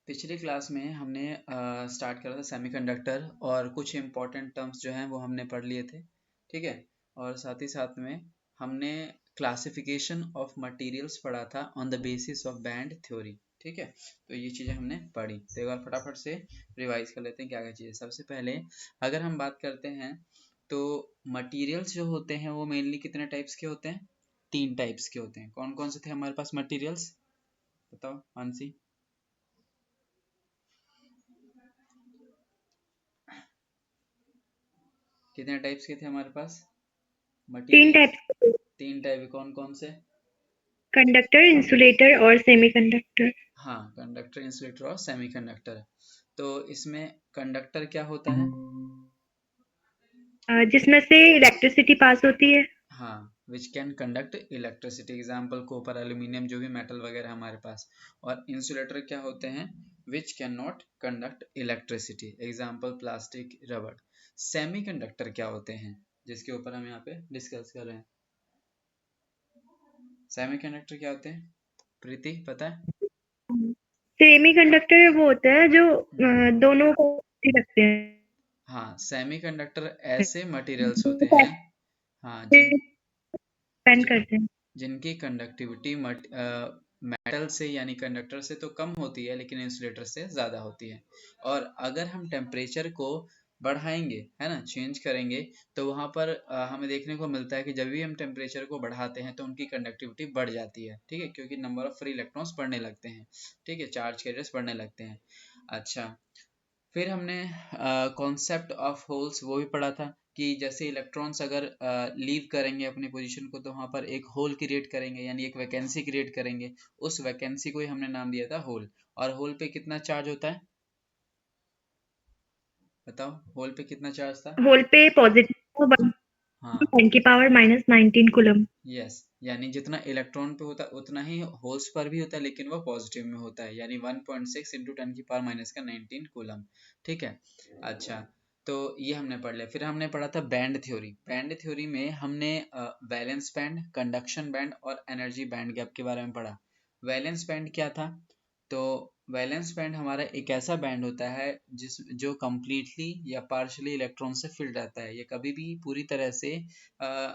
पिछली क्लास में हमने स्टार्ट करा था सेमीकंडक्टर और कुछ इम्पोर्टेंट टर्म्स जो हैं वो हमने पढ़ लिए थे। ठीक है। और साथ ही साथ में हमने क्लासिफिकेशन ऑफ मटेरियल्स पढ़ा था on the basis of band theory. ठीक है। तो ये चीज़ें हमने पढ़ी, तो एक बार फटाफट से रिवाइज कर लेते हैं क्या क्या चीज़ें। सबसे पहले अगर हम बात करते हैं तो मटेरियल्स जो होते हैं वो मेनली कितने टाइप्स के होते हैं? 3 टाइप्स के होते हैं। कौन कौन से थे हमारे पास मटेरियल्स? बताओ मानसी। कितने टाइप्स के थे हमारे पास 3 मटेरियल्स? Types, 3 type. कौन कौन से? कंडक्टर, इंसुलेटर और सेमीकंडक्टर। हाँ, कंडक्टर, इंसुलेटर और सेमीकंडक्टर। तो इसमें कंडक्टर क्या होता है? जिसमें से इलेक्ट्रिसिटी पास होती है। हाँ, which can conduct electricity, example copper, aluminium, जो भी मेटल वगैरह हमारे पास। और इंसुलेटर क्या होते हैं? Which can not conduct electricity, example plastic, रबड़। सेमीकंडक्टर क्या होते हैं, जिसके ऊपर हम यहाँ पे डिस्कस कर रहे हैं? सेमीकंडक्टर क्या होते हैं, प्रीति पता है? सेमीकंडक्टर वो होता है जो हम्म। दोनों को रखते हैं। हाँ, सेमीकंडक्टर ऐसे मटेरियल्स होते हैं, हाँ, डिपेंड जिन करते हैं। जिनकी कंडक्टिविटी मेटल से यानी कंडक्टर से तो कम होती है लेकिन इंसुलेटर से ज़्यादा होती है। और अगर हम टेम्परेचर को बढ़ाएंगे, है ना, चेंज करेंगे, तो वहाँ पर हमें देखने को मिलता है कि जब भी हम टेम्परेचर को बढ़ाते हैं तो उनकी कंडक्टिविटी बढ़ जाती है। ठीक है, क्योंकि नंबर ऑफ फ्री इलेक्ट्रॉन्स बढ़ने लगते हैं। ठीक है, चार्ज कैरियर्स बढ़ने लगते हैं। अच्छा, फिर हमने कॉन्सेप्ट ऑफ होल्स वो भी पढ़ा था कि जैसे इलेक्ट्रॉन्स अगर लीव करेंगे अपनी पोजीशन को तो वहाँ पर एक होल क्रिएट करेंगे, यानी एक वैकेंसी क्रिएट करेंगे। उस वैकेंसी को ही हमने नाम दिया था होल। और होल पे कितना चार्ज होता है, बताओ? होल पे कितना चार्ज था? होल पे पॉजिटिव हाँ, 10 की पावर -19 कूलम। यस, यानी जितना इलेक्ट्रॉन पे होता है उतना ही होल्स पर भी होता है, लेकिन वो पॉजिटिव में होता है, यानी 1.6 इंटू 10⁻⁻⁻⁹ कूलम। ठीक है। अच्छा, तो ये हमने पढ़ लिया। फिर हमने पढ़ा था बैंड थ्योरी। बैंड थ्योरी में हमने वैलेंस बैंड, कंडक्शन बैंड और एनर्जी बैंड गैप के बारे में पढ़ा। वैलेंस बैंड क्या था? तो वैलेंस बैंड हमारा एक ऐसा बैंड होता है जो कम्प्लीटली या पार्शली इलेक्ट्रॉन से फिल्ड रहता है। ये कभी भी पूरी तरह से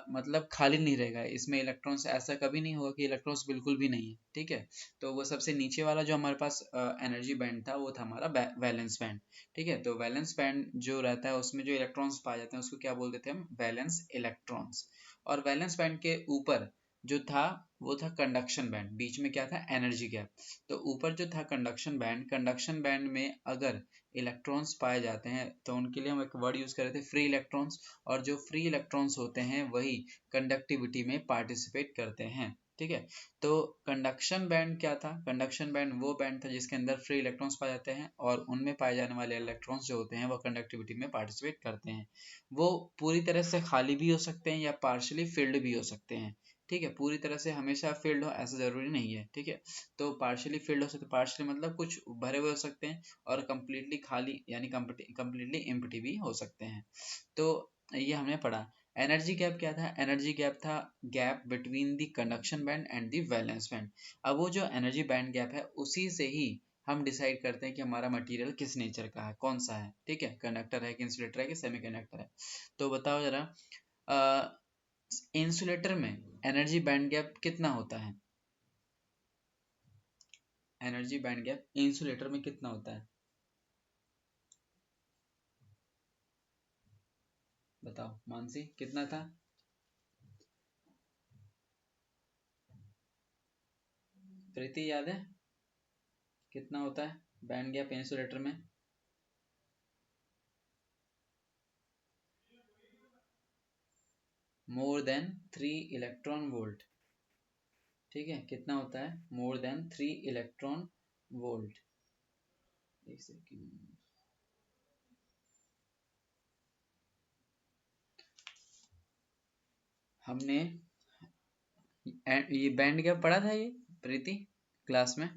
मतलब खाली नहीं रहेगा। इसमें इलेक्ट्रॉन्स, ऐसा कभी नहीं होगा कि इलेक्ट्रॉन्स बिल्कुल भी नहीं है। ठीक है। तो वो सबसे नीचे वाला जो हमारे पास एनर्जी बैंड था वो था हमारा वैलेंस बैंड। ठीक है। तो वैलेंस बैंड जो रहता है उसमें जो इलेक्ट्रॉन्स पाए जाते हैं उसको क्या बोलते थे हम? Valence electrons. और वैलेंस बैंड के ऊपर जो था वो था कंडक्शन बैंड। बीच में क्या था? Energy gap. तो ऊपर जो था कंडक्शन बैंड, कंडक्शन बैंड में अगर इलेक्ट्रॉन्स पाए जाते हैं तो उनके लिए हम एक वर्ड यूज कर रहे थे, फ्री इलेक्ट्रॉन्स। और जो फ्री इलेक्ट्रॉन्स होते हैं वही कंडक्टिविटी में पार्टिसिपेट करते हैं। ठीक है। तो कंडक्शन बैंड क्या था? कंडक्शन बैंड वो बैंड था जिसके अंदर फ्री इलेक्ट्रॉन्स पाए जाते हैं और उनमें पाए जाने वाले इलेक्ट्रॉन्स जो होते हैं वो कंडक्टिविटी में पार्टिसिपेट करते हैं। वो पूरी तरह से खाली भी हो सकते हैं या पार्शली फिल्ड भी हो सकते हैं। ठीक है, पूरी तरह से हमेशा फिल्ड हो ऐसा जरूरी नहीं है। ठीक है। तो पार्शली फिल्ड हो सकते, पार्शली मतलब कुछ भरे हुए हो सकते हैं, और कम्प्लीटली खाली यानी कम्प्लीटली एम्प्टी भी हो सकते हैं। तो ये हमने पढ़ा। एनर्जी गैप क्या था? एनर्जी गैप था gap between the conduction band and the valence band. अब वो जो एनर्जी बैंड गैप है उसी से ही हम डिसाइड करते हैं कि हमारा मटेरियल किस नेचर का है, कौन सा है। ठीक है, कंडक्टर है कि इंसुलेटर है कि सेमीकंडक्टर है। तो बताओ जरा, इंसुलेटर में एनर्जी बैंड गैप कितना होता है? एनर्जी बैंड गैप इंसुलेटर में कितना होता है, बताओ मानसी, कितना था? प्रीति याद है कितना होता है बैंड गैप इंसुलेटर में? More than 3 electron volt. ठीक है, कितना होता है? More than 3 electron volt. एक सेकेंड। हमने ये बैंड गैप पढ़ा था ये, प्रीति, क्लास में?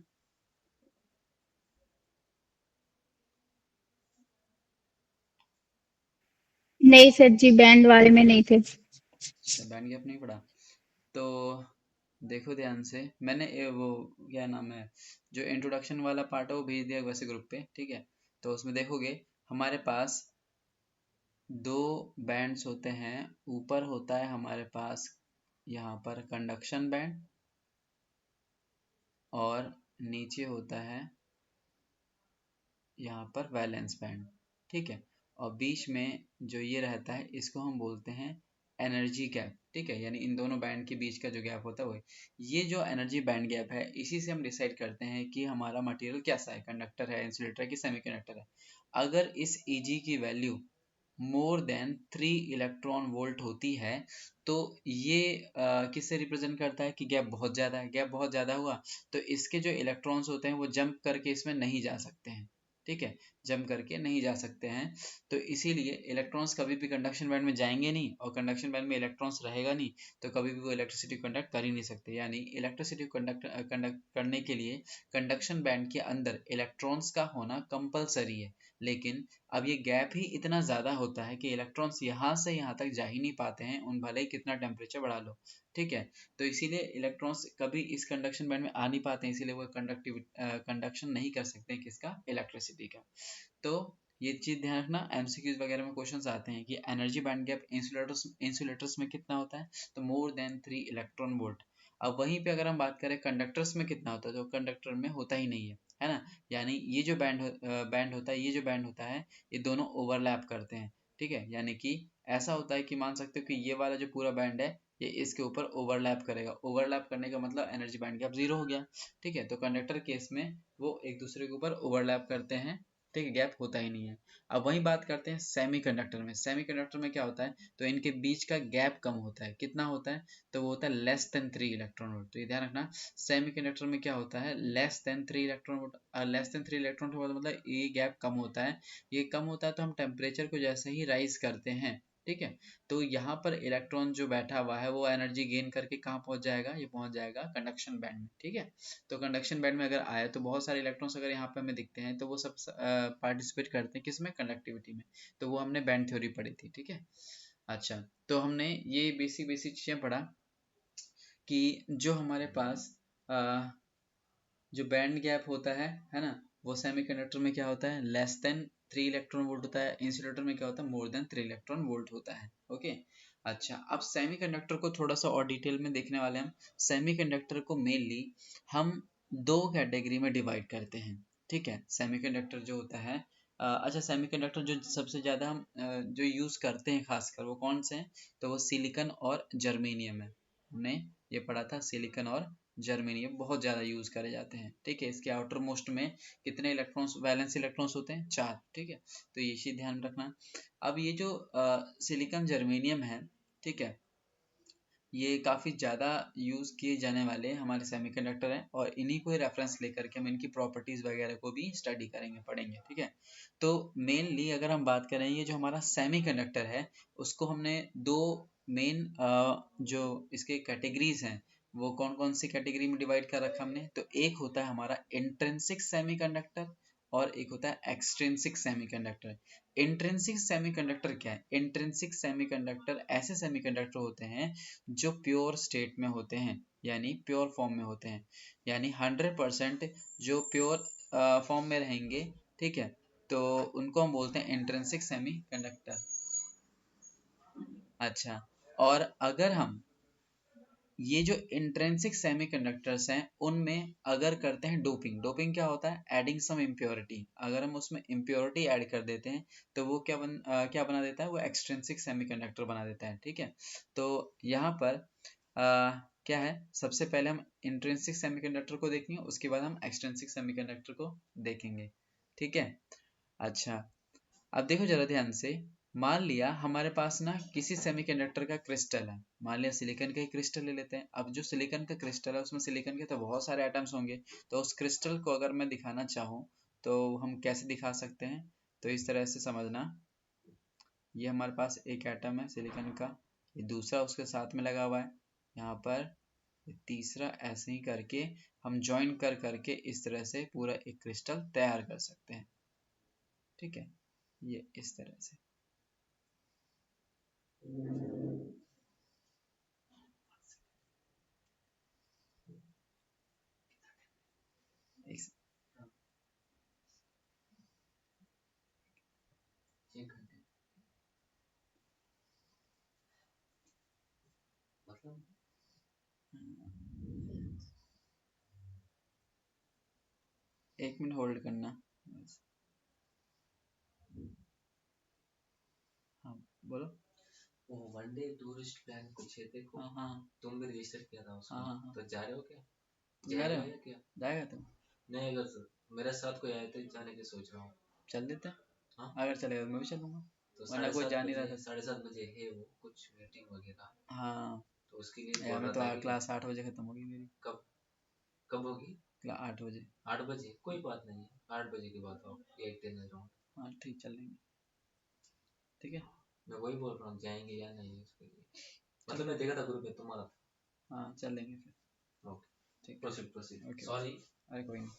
नहीं सर जी, बैंड वाले में नहीं थे। अच्छा, बैंड गैप नहीं पढ़ा। तो देखो ध्यान से, मैंने वो क्या नाम है, जो इंट्रोडक्शन वाला पार्ट है वो भेज दिया वैसे ग्रुप पे, ठीक है। तो उसमें देखोगे हमारे पास दो बैंड्स होते हैं। ऊपर होता है हमारे पास यहाँ पर कंडक्शन बैंड, और नीचे होता है यहाँ पर वैलेंस बैंड, ठीक है। और बीच में जो ये रहता है इसको हम बोलते हैं एनर्जी गैप, ठीक है। यानी इन दोनों बैंड के बीच का जो गैप होता है वो ये जो एनर्जी बैंड गैप है, इसी से हम डिसाइड करते हैं कि हमारा मटेरियल कैसा है, कंडक्टर है, इंसुलेटर है कि सेमीकंडक्टर है। अगर इस Eg की value more than 3 electron volt होती है तो ये किससे रिप्रेजेंट करता है कि गैप बहुत ज़्यादा है। गैप बहुत ज़्यादा हुआ तो इसके जो इलेक्ट्रॉन्स होते हैं वो जंप करके इसमें नहीं जा सकते हैं, ठीक है, जंप करके नहीं जा सकते हैं। तो इसीलिए इलेक्ट्रॉन्स कभी भी कंडक्शन बैंड में जाएंगे नहीं, और कंडक्शन बैंड में इलेक्ट्रॉन्स रहेगा नहीं, तो कभी भी वो इलेक्ट्रिसिटी कंडक्ट कर ही नहीं सकते। यानी इलेक्ट्रिसिटी कंडक्ट करने के लिए कंडक्शन बैंड के अंदर इलेक्ट्रॉन्स का होना कंपलसरी है। लेकिन अब ये गैप ही इतना ज़्यादा होता है कि इलेक्ट्रॉन्स यहाँ से यहाँ तक जा ही नहीं पाते हैं, उन भले ही कितना टेम्परेचर बढ़ा लो, ठीक है। तो इसीलिए इलेक्ट्रॉन्स कभी इस कंडक्शन बैंड में आ नहीं पाते हैं, इसीलिए वो कंडक्शन नहीं कर सकते हैं किसका, इलेक्ट्रिसिटी का। तो ये चीज़ ध्यान रखना, एमसीक्यूज वगैरह में क्वेश्चंस आते हैं कि एनर्जी बैंड गैप इंसुलेटर्स में कितना होता है, तो मोर देन 3 इलेक्ट्रॉन वोल्ट। अब वहीं पे अगर हम बात करें कंडक्टर्स में कितना होता है, तो कंडक्टर में होता ही नहीं है ना। यानी ये जो बैंड होता है, ये जो बैंड होता है, ये दोनों ओवरलैप करते हैं, ठीक है। यानी कि ऐसा होता है कि मान सकते हो कि ये वाला जो पूरा बैंड है ये इसके ऊपर ओवरलैप करेगा। ओवरलैप करने का मतलब एनर्जी बैंड गैप जीरो हो गया, ठीक है। तो कंडक्टर केस में वो एक दूसरे के ऊपर ओवरलैप करते हैं, ठीक है, गैप होता ही नहीं है। अब वही बात करते हैं सेमीकंडक्टर में। सेमीकंडक्टर में क्या होता है, तो इनके बीच का गैप कम होता है। कितना होता है, तो वो होता है लेस देन 3 इलेक्ट्रॉन वोल्ट। तो ये ध्यान रखना, सेमीकंडक्टर में क्या होता है, less than 3 electron volt. Less than 3 electron volt मतलब ये गैप कम होता है। ये कम होता है तो हम टेम्परेचर को जैसे ही राइज करते हैं, ठीक है, तो यहाँ पर इलेक्ट्रॉन जो बैठा हुआ है वो एनर्जी गेन करके कहाँ पहुंच जाएगा, ये पहुंच जाएगा कंडक्शन बैंड में, ठीक है। तो कंडक्शन बैंड में अगर आए तो बहुत सारे इलेक्ट्रॉन्स अगर यहाँ पे हमें दिखते हैं तो वो सब पार्टिसिपेट करते हैं किसमें, कंडक्टिविटी में। तो वो हमने बैंड थ्योरी पढ़ी थी, ठीक है। अच्छा, तो हमने ये बेसिक बेसिक चीज़ें पढ़ा कि जो हमारे पास जो बैंड गैप होता है ना, वो सेमीकंडक्टर में क्या होता है, लेस देन 3 इलेक्ट्रॉन वोल्ट होता है। इंसुलेटर में क्या होता है, मोर देन 3 इलेक्ट्रॉन वोल्ट होता है, ओके। अच्छा, अब सेमीकंडक्टर को थोड़ा सा और डिटेल में देखने वाले हैं हम। सेमीकंडक्टर को मेनली हम दो कैटेगरी में डिवाइड करते हैं, ठीक है। सेमीकंडक्टर जो होता है अच्छा, सेमीकंडक्टर जो सबसे ज़्यादा हम जो यूज़ करते हैं खासकर वो कौन से हैं, तो वो सिलिकॉन और जर्मेनियम है। हमने ये पढ़ा था, सिलिकॉन और जर्मेनियम बहुत ज़्यादा यूज़ करे जाते हैं, ठीक है। इसके आउटर मोस्ट में कितने इलेक्ट्रॉन्स, वैलेंस इलेक्ट्रॉन्स होते हैं, 4, ठीक है। तो ये चीज़ ध्यान में रखना। अब ये जो सिलिकॉन जर्मेनियम है, ठीक है, ये काफ़ी ज़्यादा यूज़ किए जाने वाले हमारे सेमीकंडक्टर हैं, और इन्हीं को ही रेफरेंस लेकर के हम इनकी प्रॉपर्टीज़ वगैरह को भी स्टडी करेंगे, पढ़ेंगे, ठीक है। तो मेनली अगर हम बात करें, ये जो हमारा सेमीकंडक्टर है उसको हमने दो मेन जो इसके कैटेगरीज हैं, वो कौन कौन सी कैटेगरी में डिवाइड कर रखा हमने, तो एक होता है हमारा इंट्रिंसिक सेमीकंडक्टर और एक होता है एक्सट्रिंसिक सेमीकंडक्टर। इंट्रिंसिक सेमीकंडक्टर क्या है, इंट्रिंसिक सेमीकंडक्टर ऐसे सेमीकंडक्टर होते हैं जो प्योर स्टेट में होते हैं, यानी प्योर फॉर्म में होते हैं, यानी 100% जो प्योर फॉर्म में रहेंगे, ठीक है। तो उनको हम बोलते हैं इंट्रिंसिक सेमीकंडक्टर। अच्छा, और अगर हम ये जो इंट्रिंसिक सेमीकंडक्टर्स हैं उनमें अगर करते हैं डोपिंग, डोपिंग क्या होता है, एडिंग सम इम्प्योरिटी, अगर हम उसमें इम्प्योरिटी ऐड कर देते हैं तो वो क्या बना देता है, वो एक्सट्रिंसिक सेमीकंडक्टर बना देता है, ठीक है। तो यहाँ पर क्या है, सबसे पहले हम इंट्रिंसिक सेमीकंडक्टर को देखेंगे, उसके बाद हम एक्सट्रिंसिक सेमीकंडक्टर को देखेंगे, ठीक है। अच्छा, अब देखो जरा ध्यान से, मान लिया हमारे पास ना किसी सेमीकंडक्टर का क्रिस्टल है, मान लिया सिलिकॉन का ही क्रिस्टल ले लेते हैं। अब जो सिलिकॉन का क्रिस्टल है उसमें सिलिकॉन के तो बहुत सारे एटम्स होंगे, तो उस क्रिस्टल को अगर मैं दिखाना चाहूँ तो हम कैसे दिखा सकते हैं, तो इस तरह से समझना, ये हमारे पास एक एटम है सिलिकॉन का, ये दूसरा उसके साथ में लगा हुआ है यहाँ पर, ये तीसरा, ऐसे ही करके हम ज्वाइन कर करके इस तरह से पूरा एक क्रिस्टल तैयार कर सकते हैं, ठीक है, ये इस तरह से। मतलब 1 मिनट होल्ड करना। हाँ बोलो। वो वनडे टूरिस्ट प्लान कुछ है देखो। हाँ हाँ तुम भी रजिस्टर किया था उसमें। हाँ। तो जा रहे हो क्या? जा रहे जाएगा हो? या क्या? जाएगा तुम? नहीं, अगर मेरे साथ कोई आए तो जाने की सोच रहा हूँ। चल देते हैं। हाँ, अगर चलेगा तो मैं भी चलूंगा, तो वरना कोई जा नहीं रहा था। 7:30 बजे है वो कुछ मीटिंग वगैरह। हाँ तो उसके लिए यार बोल मैं रहा तो था कि क्लास 8 बजे खत्म होगी मेरी। कब कब होगी? क्लास 8 बजे। 8 बजे कोई बात नहीं है, 8 बजे की बात हो, 8-10 अराउंड। हाँ ठीक, चल लेंगे। ठीक है। मैं वही बोल रहा हूँ, जाएंगे या नहीं उसके लिए। मतलब मैं देखा था ग्रुप में तुम्हारा। हाँ चल लेंगे फिर। ओके, ठीक है। Proceed proceed. ओके। सॉरी। अरे कोई नहीं।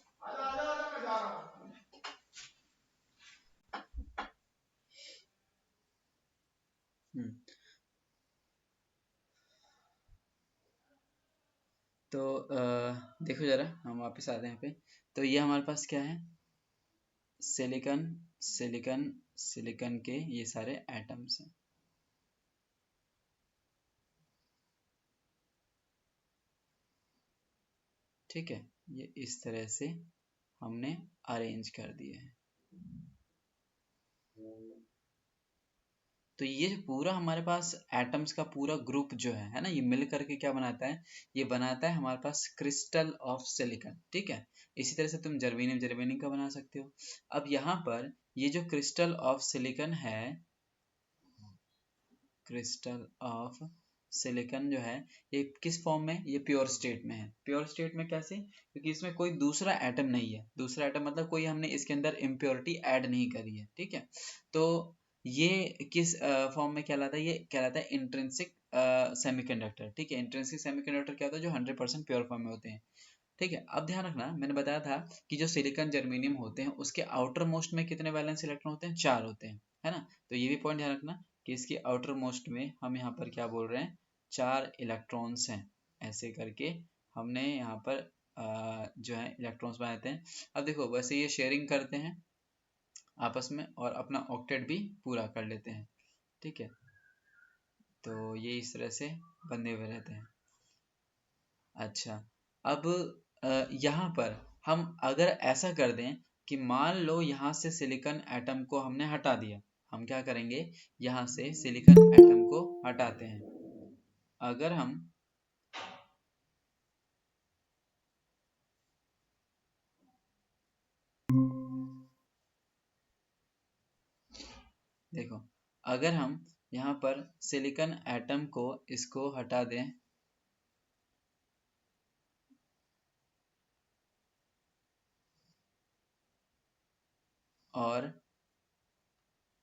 हम्म। तो देखो जरा, हम वापस आते हैं यहाँ पे। तो ये हमारे पास क्या है? सिलिकॉन, सिलिकॉन, सिलिकॉन के ये सारे एटम्स हैं। ठीक है, ये इस तरह से हमने अरेंज कर दिए हैं। तो ये पूरा हमारे पास एटम्स का पूरा ग्रुप जो है ना, ये मिल करके क्या बनाता है? ये बनाता है हमारे पास क्रिस्टल ऑफ सिलिकॉन। ठीक है, इसी तरह से तुम जर्मेनियम, जर्मेनियम का बना सकते हो। अब यहाँ पर ये जो क्रिस्टल ऑफ सिलिकॉन है, क्रिस्टल ऑफ सिलिकॉन जो है, ये किस फॉर्म में? ये प्योर स्टेट में है। प्योर स्टेट में कैसे? क्योंकि इसमें कोई दूसरा एटम नहीं है। दूसरा एटम मतलब कोई हमने इसके अंदर इम्प्योरिटी ऐड नहीं करी है। ठीक है, तो ये किस फॉर्म में कहलाता है? ये कहलाता है इंट्रिंसिक सेमीकंडक्टर। ठीक है, इंट्रिंसिक सेमीकंडक्टर क्या होता है? जो 100% प्योर फॉर्म में होते हैं। ठीक है, अब ध्यान रखना, मैंने बताया था कि जो सिलिकॉन जर्मेनियम होते हैं उसके आउटर मोस्ट में कितने वैलेंस इलेक्ट्रॉन होते हैं? 4 होते हैं, है ना? तो ये भी पॉइंट ध्यान रखना कि इसके आउटर मोस्ट में हम यहाँ पर क्या बोल रहे हैं? 4 इलेक्ट्रॉन्स हैं। ऐसे करके हमने यहाँ पर जो है इलेक्ट्रॉन्स बनाते हैं। अब देखो, वैसे ये शेयरिंग करते हैं आपस में और अपना ऑक्टेट भी पूरा कर लेते हैं। ठीक है, तो ये इस तरह से बंधे हुए रहते हैं। अच्छा, अब यहाँ पर हम अगर ऐसा कर दें कि मान लो यहाँ से सिलिकॉन एटम को हमने हटा दिया, हम क्या करेंगे? यहाँ से सिलिकॉन एटम को हटाते हैं। अगर हम देखो, अगर हम यहाँ पर सिलिकॉन एटम को इसको हटा दें और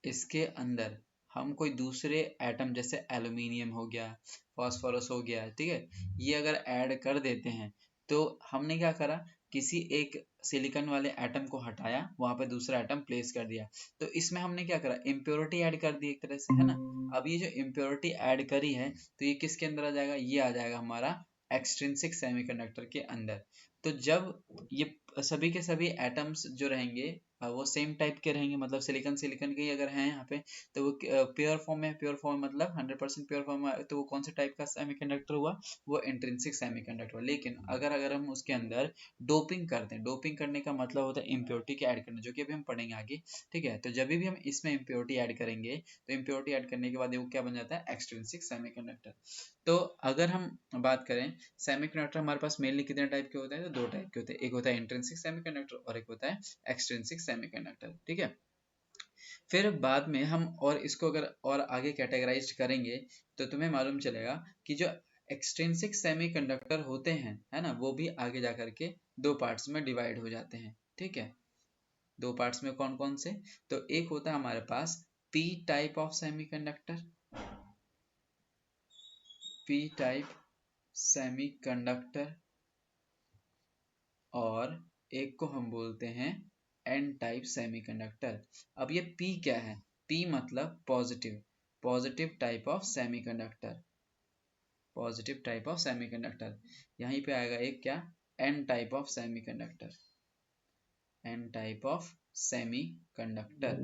इसके अंदर हम कोई दूसरे एटम जैसे एल्यूमिनियम हो गया, फास्फोरस हो गया, ठीक है, ये अगर ऐड कर देते हैं, तो हमने क्या करा? किसी एक सिलिकॉन वाले एटम को हटाया, वहां पे दूसरा एटम प्लेस कर दिया। तो इसमें हमने क्या करा? इम्प्योरिटी ऐड कर दी एक तरह से, है ना? अब ये जो इम्प्योरिटी ऐड करी है, तो ये किसके अंदर आ जाएगा? ये आ जाएगा हमारा एक्सट्रिंसिक सेमीकंडक्टर के अंदर। तो जब ये सभी के सभी एटम्स जो रहेंगे वो सेम टाइप के रहेंगे, मतलब सिलिकॉन सिलिकॉन के ही अगर हैं यहाँ पे, तो वो प्योर फॉर्म में, प्योर फॉर्म मतलब 100% प्योर फॉर्म में, तो वो कौन से टाइप का सेमीकंडक्टर हुआ? वो इंट्रिंसिक सेमीकंडक्टर। लेकिन अगर अगर हम उसके अंदर डोपिंग करते हैं, डोपिंग करने का मतलब होता है इम्प्योरिटी के ऐड करना, जो कि अभी हम पढ़ेंगे आगे। ठीक है, तो जब भी हम इसमें इम्प्योरिटी ऐड करेंगे, तो इम्प्योरिटी ऐड करने के बाद वो क्या बन जाता है? Extrinsic semiconductor. तो अगर हम बात करें, सेमीकंडक्टर हमारे पास मेनली कितने टाइप के होते हैं? तो 2 टाइप के होते हैं, एक होता है इंट्रिंसिक सेमीकंडक्टर और एक होता है एक्सट्रिंसिक सेमीकंडक्टर। ठीक है, फिर बाद में हम और इसको अगर और आगे कैटेगराइज करेंगे, तो तुम्हें मालूम चलेगा कि जो एक्सट्रिंसिक सेमीकंडक्टर होते हैं, है ना, वो भी आगे जा करके 2 पार्ट्स में डिवाइड हो जाते हैं। ठीक है, 2 पार्ट्स में कौन कौन से? तो एक होता है हमारे पास P type of semiconductor, P type semiconductor, और एक को हम बोलते हैं एन टाइप सेमीकंडक्टर। अब ये पी क्या है? पी मतलब positive, positive type of semiconductor, positive type of semiconductor. यहीं पे आएगा एक क्या? N type of semiconductor, N type of semiconductor.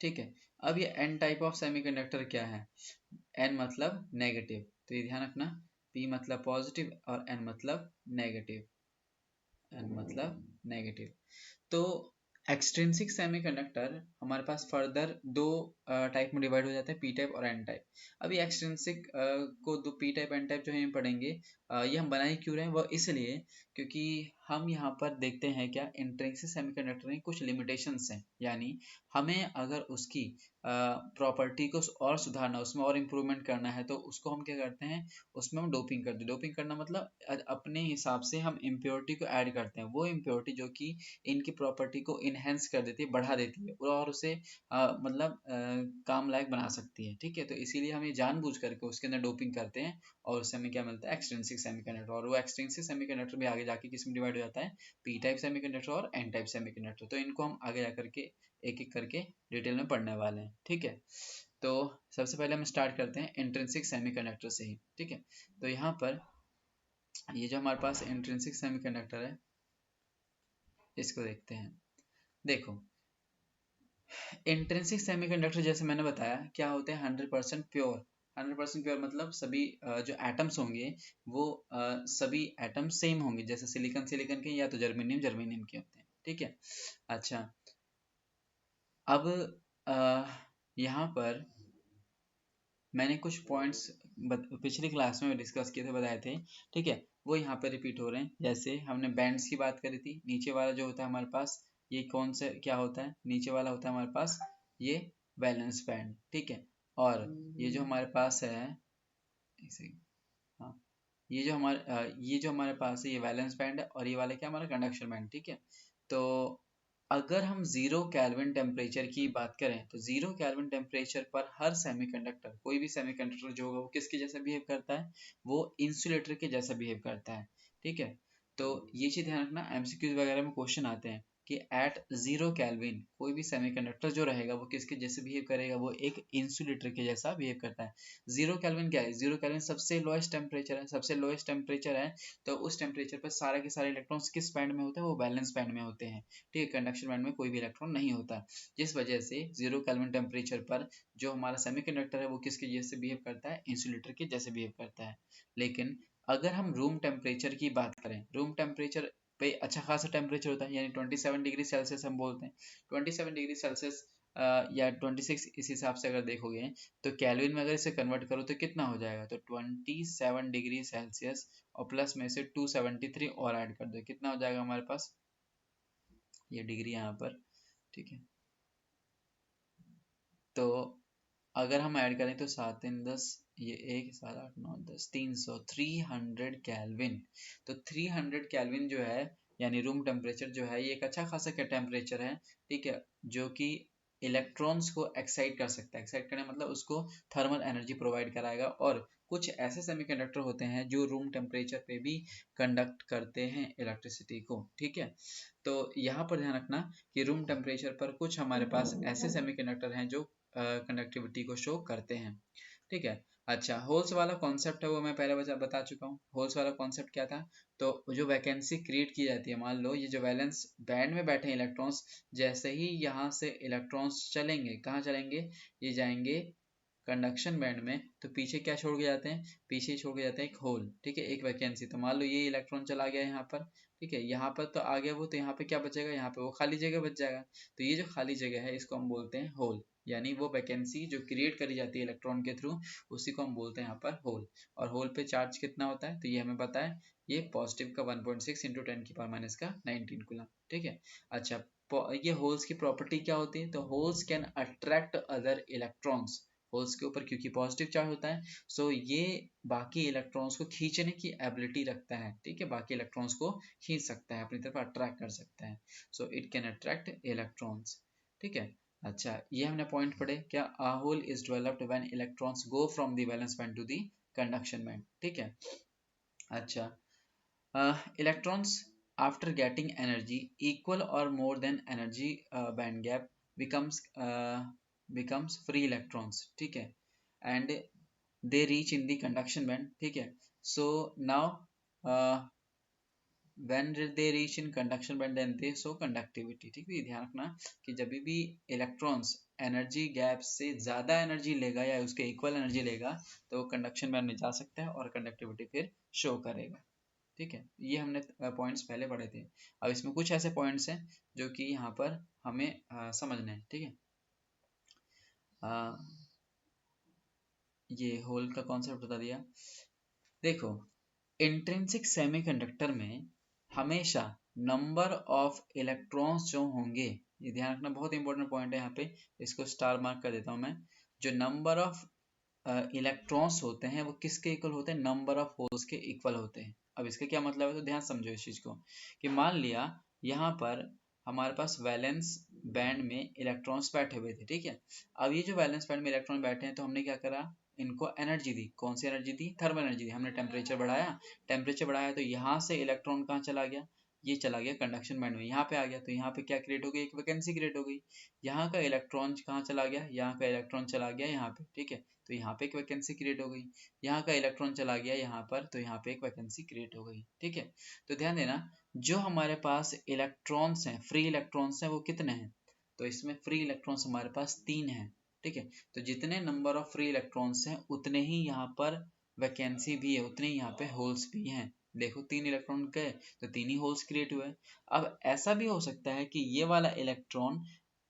ठीक है, अब ये एन टाइप ऑफ सेमीकंडक्टर क्या है, एन मतलब नेगेटिव, तो ये ध्यान रखना, पी मतलब पॉजिटिव और एन मतलब नेगेटिव, एन मतलब नेगेटिव। तो एक्सट्रिंसिक सेमीकंडक्टर हमारे पास फर्दर दो टाइप में डिवाइड हो जाते हैं, पी टाइप और एन टाइप। अभी एक्सट्रिंसिक को दो पी टाइप एन टाइप जो है पढ़ेंगे, ये हम बना ही क्यों रहे हैं, वो इसलिए क्योंकि हम यहाँ पर देखते हैं क्या इंट्रिंसिक सेमीकंडक्टर में कुछ लिमिटेशंस हैं, यानी हमें अगर उसकी प्रॉपर्टी को और सुधारना, उसमें और इम्प्रूवमेंट करना है, तो उसको हम क्या करते हैं, उसमें हम डोपिंग करते हैं। डोपिंग करना मतलब अपने हिसाब से हम इम्प्योरिटी को ऐड करते हैं, वो इम्प्योरिटी जो कि इनकी प्रॉपर्टी को इनहेंस कर देती है, बढ़ा देती है और उसे मतलब काम लायक बना सकती है। ठीक है, तो इसीलिए हम ये जानबूझ करके उसके अंदर डोपिंग करते हैं और उससे हमें क्या मिलता है, एक्सट्रिंसिक सेमीकंडक्टर। और वो एक्सट्रिंसिक सेमीकंडक्टर भी आगे जाके किस में डिवाइड हो जाता है, पी टाइप सेमीकंडक्टर और एन टाइप सेमीकंडक्टर। तो इनको हम आगे जा करके एक एक करके डिटेल में पढ़ने वाले हैं। ठीक है, तो सबसे पहले हम स्टार्ट करते हैं इंट्रिंसिक सेमीकंडक्टर से ही। ठीक है, तो यहाँ पर ये जो हमारे पास इंट्रिंसिक सेमीकंडक्टर है, इसको देखते हैं। देखो, इंट्रिंसिक सेमीकंडक्टर जैसे मैंने बताया क्या होते हैं, 100% प्योर। 100% प्योर मतलब सभी जो एटम्स होंगे वो सभी एटम सेम होंगे, जैसे सिलिकॉन सिलिकॉन के, या तो जर्मेनियम जर्मेनियम के होते हैं। ठीक है, अच्छा, अब यहाँ पर मैंने कुछ पॉइंट्स पिछली क्लास में डिस्कस किए थे, बताए थे। ठीक है, वो यहाँ पे रिपीट हो रहे हैं। जैसे हमने बैंड्स की बात करी थी, नीचे वाला जो होता है हमारे पास, ये कौन से क्या होता है, नीचे वाला होता है हमारे पास ये वैलेंस बैंड। ठीक है, और ये जो हमारे पास है, इसे, हाँ, ये जो हमारे पास है ये वैलेंस बैंड है, और ये वाला क्या हमारा कंडक्शन बैंड। ठीक है, तो अगर हम 0 केल्विन टेम्परेचर की बात करें, तो 0 केल्विन टेम्परेचर पर हर सेमीकंडक्टर, कोई भी सेमीकंडक्टर जो होगा वो किसके जैसा बिहेव करता है, वो इंसुलेटर के जैसा बिहेव करता है। ठीक है, तो ये चीज ध्यान रखना, एमसीक्यूज वगैरह में क्वेश्चन आते हैं कि एट 0 केल्विन कोई भी सेमीकंडक्टर जो रहेगा वो किसके जैसे बिहेव करेगा, वो एक इंसुलेटर के जैसा बिहेव करता है। 0 केल्विन क्या है, 0 केल्विन सबसे लोएस्ट टेम्परेचर है, सबसे लोएस्ट टेम्परेचर है। तो उस टेम्परेचर पर सारे के सारे इलेक्ट्रॉन्स किस बैंड में होते हैं, वो बैलेंस बैंड में होते हैं। ठीक है, कंडक्शन बैंड में कोई भी इलेक्ट्रॉन नहीं होता, जिस वजह से 0 केल्विन टेम्परेचर पर जो हमारा सेमीकंडक्टर है वो किसके जैसे बिहेव करता है, इंसुलेटर के जैसे बिहेव करता है। लेकिन अगर हम रूम टेम्परेचर की बात करें, रूम टेम्परेचर पे अच्छा खासा टेम्परेचर होता है, यानी 27 डिग्री सेल्सियस हम बोलते हैं। 27 डिग्री सेल्सियस या 26 इस हिसाब से अगर देखोगे, तो कैलविन में अगर इसे कन्वर्ट करो तो कितना हो जाएगा, तो 27 डिग्री सेल्सियस और प्लस में से 273 और ऐड कर दो, कितना हो जाएगा हमारे पास, ये डिग्री यहाँ पर। ठीक है, तो अगर हम ऐड करें तो 7 3 10, ये 1 7 8 9 10, 300, 300 केल्विन। तो 300 केल्विन जो है, यानी रूम टेम्परेचर जो है, ये एक अच्छा खासा क्या टेम्परेचर है। ठीक है, जो कि इलेक्ट्रॉन्स को एक्साइट कर सकता है, एक्साइट करने मतलब उसको थर्मल एनर्जी प्रोवाइड कराएगा। और कुछ ऐसे सेमीकंडक्टर होते हैं जो रूम टेम्परेचर पे भी कंडक्ट करते हैं इलेक्ट्रिसिटी को। ठीक है, तो यहाँ पर ध्यान रखना कि रूम टेम्परेचर पर कुछ हमारे पास ऐसे सेमीकंडक्टर हैं जो कंडक्टिविटी को शो करते हैं। ठीक है, अच्छा, होल्स वाला कॉन्सेप्ट है वो मैं पहले बता चुका हूँ। होल्स वाला कॉन्सेप्ट क्या था, तो जो वैकेंसी क्रिएट की जाती है, मान लो ये जो वैलेंस बैंड में बैठे इलेक्ट्रॉन्स, जैसे ही यहाँ से इलेक्ट्रॉन्स चलेंगे, कहाँ चलेंगे, ये जाएंगे कंडक्शन बैंड में, तो पीछे क्या छोड़ के जाते हैं, पीछे छोड़ के जाते हैं एक होल। ठीक है, एक वैकेंसी। तो मान लो ये इलेक्ट्रॉन चला गया यहाँ पर, ठीक है, यहाँ पर तो आ गया वो, तो यहाँ पे क्या बचेगा, यहाँ पे वो खाली जगह बच जाएगा। तो ये जो खाली जगह है इसको हम बोलते हैं होल, यानी वो वैकेंसी जो क्रिएट करी जाती है इलेक्ट्रॉन के थ्रू, उसी को हम बोलते हैं यहाँ पर होल। और होल पे चार्ज कितना होता है, तो ये हमें पता है, ये पॉजिटिव का 1.6 इंटू 10⁻⁻⁻⁻⁻⁻⁻⁻⁻⁻⁻⁻⁻⁻⁻⁻⁻⁻⁻⁻⁻⁻⁻⁻⁻⁻⁻⁻⁻⁻⁻⁻⁻⁻⁻⁻⁻⁻⁻⁻⁻ अच्छा, ये होल्स की प्रॉपर्टी क्या होती है, तो holes can attract other electrons. Holes के ऊपर क्योंकि पॉजिटिव चार्ज होता है, सो ये बाकी इलेक्ट्रॉन्स को खींचने की एबिलिटी रखता है। ठीक है, बाकी इलेक्ट्रॉन्स को खींच सकता है, अपनी तरफ अट्रैक्ट कर सकता है। So it can attract electrons. ठीक है, अच्छा, ये हमने पॉइंट पढ़े क्या, a hole is developed when electrons go from the valence band to the conduction band. ठीक है, अच्छा, electrons after getting energy equal or more than energy band gap becomes free electrons. ठीक है, and they reach in the conduction band. ठीक है, so now uh, when they reach in conduction band then they show conductivity। ठीक है, ध्यान रखना कि जब भी इलेक्ट्रॉन्स एनर्जी गैप से ज़्यादा एनर्जी लेगा या उसके इक्वल एनर्जी लेगा तो वो कंडक्शन बैंड में जा सकता है और कंडक्टिविटी फिर शो करेगा। ठीक है, ये हमने पॉइंट्स पहले पढ़े थे। अब इसमें कुछ ऐसे पॉइंट्स हैं जो कि यहाँ पर हमें समझने हैं। ठीक है, ये होल का कॉन्सेप्ट बता दिया। देखो, इंट्रिंसिक सेमीकंडक्टर में हमेशा नंबर ऑफ इलेक्ट्रॉन्स जो होंगे, ये ध्यान रखना, बहुत इंपॉर्टेंट पॉइंट है यहाँ पे, इसको स्टार मार्क कर देता हूँ मैं। जो नंबर ऑफ इलेक्ट्रॉन्स होते हैं वो किसके इक्वल होते हैं? नंबर ऑफ होल्स के इक्वल होते हैं। अब इसका क्या मतलब है, तो ध्यान समझो इस चीज को कि मान लिया यहाँ पर हमारे पास वैलेंस बैंड में इलेक्ट्रॉन्स बैठे हुए थे। ठीक है, अब ये जो वैलेंस बैंड में इलेक्ट्रॉन बैठे हैं तो हमने क्या करा, इनको एनर्जी दी। कौन सी एनर्जी दी? थर्मल एनर्जी दी। हमने टेम्परेचर बढ़ाया तो यहाँ से इलेक्ट्रॉन कहाँ चला गया? ये चला गया कंडक्शन बैंड में, यहाँ पे आ गया। तो यहाँ पे क्या क्रिएट हो गई? एक वैकेंसी क्रिएट हो गई। यहाँ का इलेक्ट्रॉन कहाँ चला गया? यहाँ का इलेक्ट्रॉन चला गया यहाँ पे। ठीक है, तो यहाँ पे एक वैकेंसी क्रिएट हो गई। यहाँ का इलेक्ट्रॉन चला गया यहाँ पर, तो यहाँ पे एक वैकेंसी क्रिएट हो गई। ठीक है, तो ध्यान देना, जो हमारे पास इलेक्ट्रॉन्स हैं, फ्री इलेक्ट्रॉन्स हैं, वो कितने हैं? तो इसमें फ्री इलेक्ट्रॉन्स हमारे पास 3 हैं। ठीक है, तो जितने नंबर ऑफ फ्री इलेक्ट्रॉन्स हैं उतने ही यहाँ पर वैकेंसी भी है, उतने ही यहाँ पे होल्स भी हैं। देखो, 3 इलेक्ट्रॉन गए तो 3 ही होल्स क्रिएट हुए। अब ऐसा भी हो सकता है कि ये वाला इलेक्ट्रॉन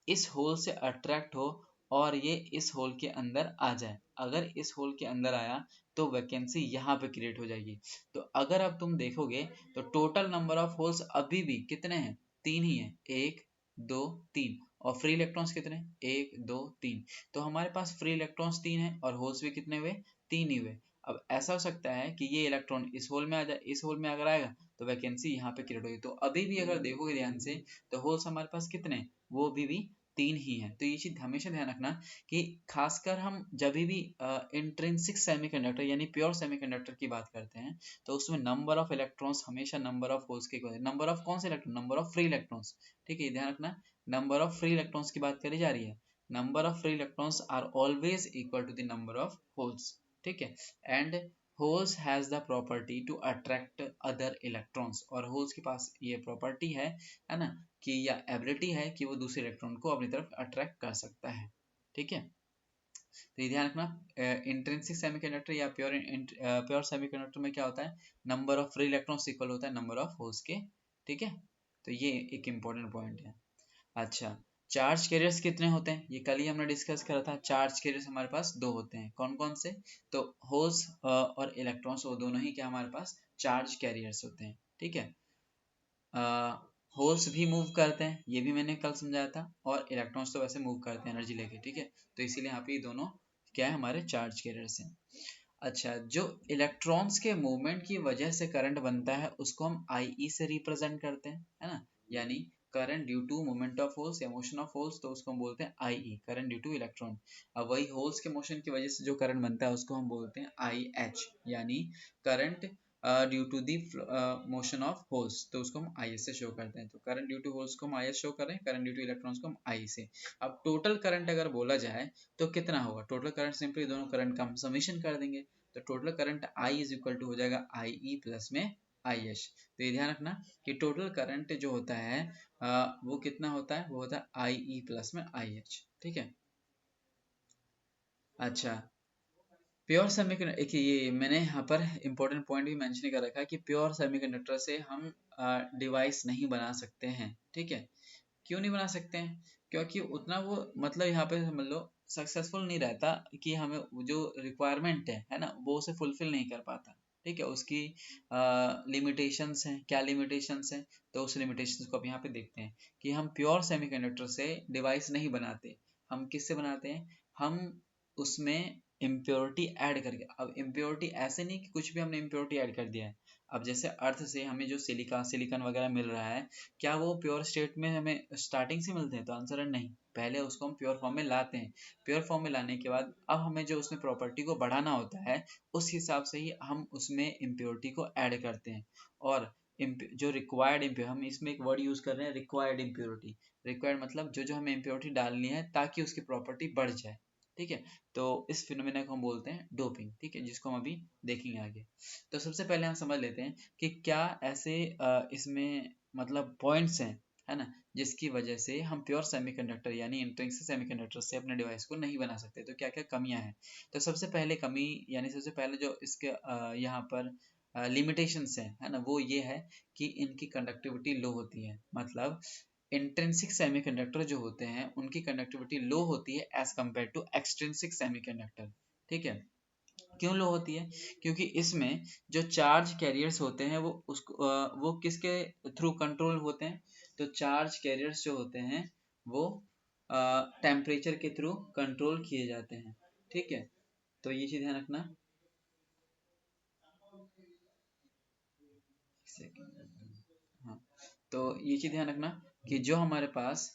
इस होल से अट्रैक्ट हो और ये इस होल के अंदर आ जाए। अगर इस होल के अंदर आया तो वैकेंसी यहाँ पे क्रिएट हो जाएगी। तो अगर अब तुम देखोगे तो टोटल नंबर ऑफ होल्स अभी भी कितने हैं? 3 ही है, 1 2 3। और फ्री इलेक्ट्रॉन्स कितने? 1 2 3। तो हमारे पास फ्री इलेक्ट्रॉन्स 3 है और होल्स भी कितने हुए? 3 ही हुए। अब ऐसा हो सकता है कि ये इलेक्ट्रॉन इस होल में आ जाए, इस होल में अगर आएगा तो वैकेंसी यहाँ पे क्रिएट होगी। तो अभी भी अगर देखोगे ध्यान से तो होल्स हमारे पास कितने? वो भी 3 ही है। तो ये चीज हमेशा ध्यान रखना कि खासकर हम जब भी इंट्रिंसिक सेमीकंडक्टर यानी प्योर सेमीकंडक्टर की बात करते हैं तो उसमें नंबर ऑफ इलेक्ट्रॉन्स हमेशा नंबर ऑफ होल्स के इक्वल है। नंबर ऑफ कौन से electron? Number of free electrons. ठीक है, ध्यान रखना, नंबर ऑफ फ्री इलेक्ट्रॉन्स की बात करी जा रही है। Number of free electrons are always equal to the number of holes. ठीक है, and holes has the property to attract other electrons. और होल्स के पास ये प्रॉपर्टी है ना, कि या एबिलिटी है कि वो दूसरे इलेक्ट्रॉन को अपनी तरफ अट्रैक्ट कर सकता है। ठीक है, तो ये ध्यान रखना, इंट्रिंसिक सेमीकंडक्टर या प्योर सेमीकंडक्टर में क्या होता है? Number of free electrons equal होता है नंबर ऑफ होल्स के। ठीक है, तो ये एक इंपॉर्टेंट पॉइंट है। अच्छा, चार्ज कैरियर्स कितने होते हैं? ये कल ही हमने डिस्कस करा था। चार्ज कैरियर्स हमारे पास 2 होते हैं। कौन कौन से? तो होल्स और इलेक्ट्रॉन्स, वो दोनों ही क्या हमारे पास चार्ज कैरियर्स होते हैं। ठीक है, होल्स भी मूव करते हैं, ये भी मैंने कल समझाया था, और इलेक्ट्रॉन्स तो वैसे मूव करते हैं एनर्जी लेके। ठीक है, तो इसीलिए यहाँ पे ये दोनों क्या है? हमारे चार्ज कैरियर्स हैं। अच्छा, जो इलेक्ट्रॉन्स के मूवमेंट की वजह से करंट बनता है उसको हम आई से रिप्रेजेंट करते हैं, है ना, यानी current due to movement of holes या मोशन ऑफ होल्स, तो उसको हम बोलते हैं I, current due to electron. अब वही होल्स के मोशन की वजह से जो करंट बनता है उसको हम बोलते हैं आई एच, यानी current due to the motion of holes, तो उसको हम आई से शो करते हैं। तो करंट ड्यू टू होल्स को हम आई शो कर रहे हैं, करंट ड्यू टू इलेक्ट्रॉन्स को हम आई से। अब टोटल करंट अगर बोला जाए तो कितना होगा? टोटल करंट सिंपली दोनों करंट का हम समीशन कर देंगे, तो total current I is equal to हो जाएगा आई ई प्लस में आई एच। तो ये ध्यान रखना कि टोटल करंट जो होता है वो कितना होता है? वो होता है आई ई प्लस में आई एच। ठीक है, अच्छा, प्योर सेमीकंडक्टर, एक ये मैंने यहाँ पर इंपॉर्टेंट पॉइंट भी मेंशन कर रखा है कि प्योर सेमीकंडक्टर से हम डिवाइस नहीं बना सकते हैं। ठीक है, क्यों नहीं बना सकते हैं? क्योंकि उतना वो, मतलब यहाँ पे समझ लो, सक्सेसफुल नहीं रहता कि हमें जो रिक्वायरमेंट है ना, वो उसे फुलफिल नहीं कर पाता। ठीक है, उसकी लिमिटेशंस हैं। क्या लिमिटेशंस हैं? तो उस लिमिटेशंस को अब यहाँ पे देखते हैं कि हम प्योर सेमीकंडक्टर से डिवाइस नहीं बनाते। हम किससे बनाते हैं? हम उसमें इम्प्योरिटी ऐड करके। अब इम्प्योरिटी ऐसे नहीं कि कुछ भी हमने इम्प्योरिटी ऐड कर दिया है। अब जैसे अर्थ से हमें जो सिलिकॉन वगैरह मिल रहा है, क्या वो प्योर स्टेट में हमें स्टार्टिंग से मिलते हैं? तो आंसर है नहीं, पहले उसको हम प्योर फॉर्म में लाते हैं। प्योर फॉर्म में लाने के बाद अब हमें जो उसमें प्रॉपर्टी को बढ़ाना होता है उस हिसाब से ही हम उसमें इम्प्योरिटी को ऐड करते हैं। और जो रिक्वायर्ड इम्प्योर, हम इसमें एक वर्ड यूज कर रहे हैं, रिक्वायर्ड इम्प्योरिटी। रिक्वायर्ड मतलब जो जो हमें इम्प्योरिटी डालनी है ताकि उसकी प्रॉपर्टी बढ़ जाए। ठीक है। तो इस फिनोमेना को हम बोलते हैं डोपिंग, ठीक है, जिसको हम अभी देखेंगे आगे। तो सबसे पहले हम समझ लेते हैं कि क्या ऐसे इसमें मतलब पॉइंट्स हैं, है ना, जिसकी वजह से हम प्योर सेमीकंडक्टर यानी इंट्रिंसिक सेमीकंडक्टर से अपने डिवाइस को नहीं बना सकते। तो क्या क्या कमियां हैं? तो सबसे पहले कमी यानी सबसे पहले जो इसके यहाँ पर लिमिटेशंस है ना, वो ये है कि इनकी कंडक्टिविटी लो होती है। मतलब इंट्रिंसिक सेमीकंडक्टर जो होते हैं उनकी कंडक्टिविटी लो होती है as compare to extrinsic semiconductor, ठीक है। क्यों लो होती है? क्योंकि इसमें जो चार्ज कैरियर्स होते हैं वो किसके थ्रू कंट्रोल होते हैं? तो चार्ज कैरियर्स जो होते हैं वो टेम्परेचर के थ्रू कंट्रोल किए जाते हैं, ठीक है। तो ये चीज ध्यान रखना। हाँ, तो ये चीज ध्यान रखना कि जो हमारे पास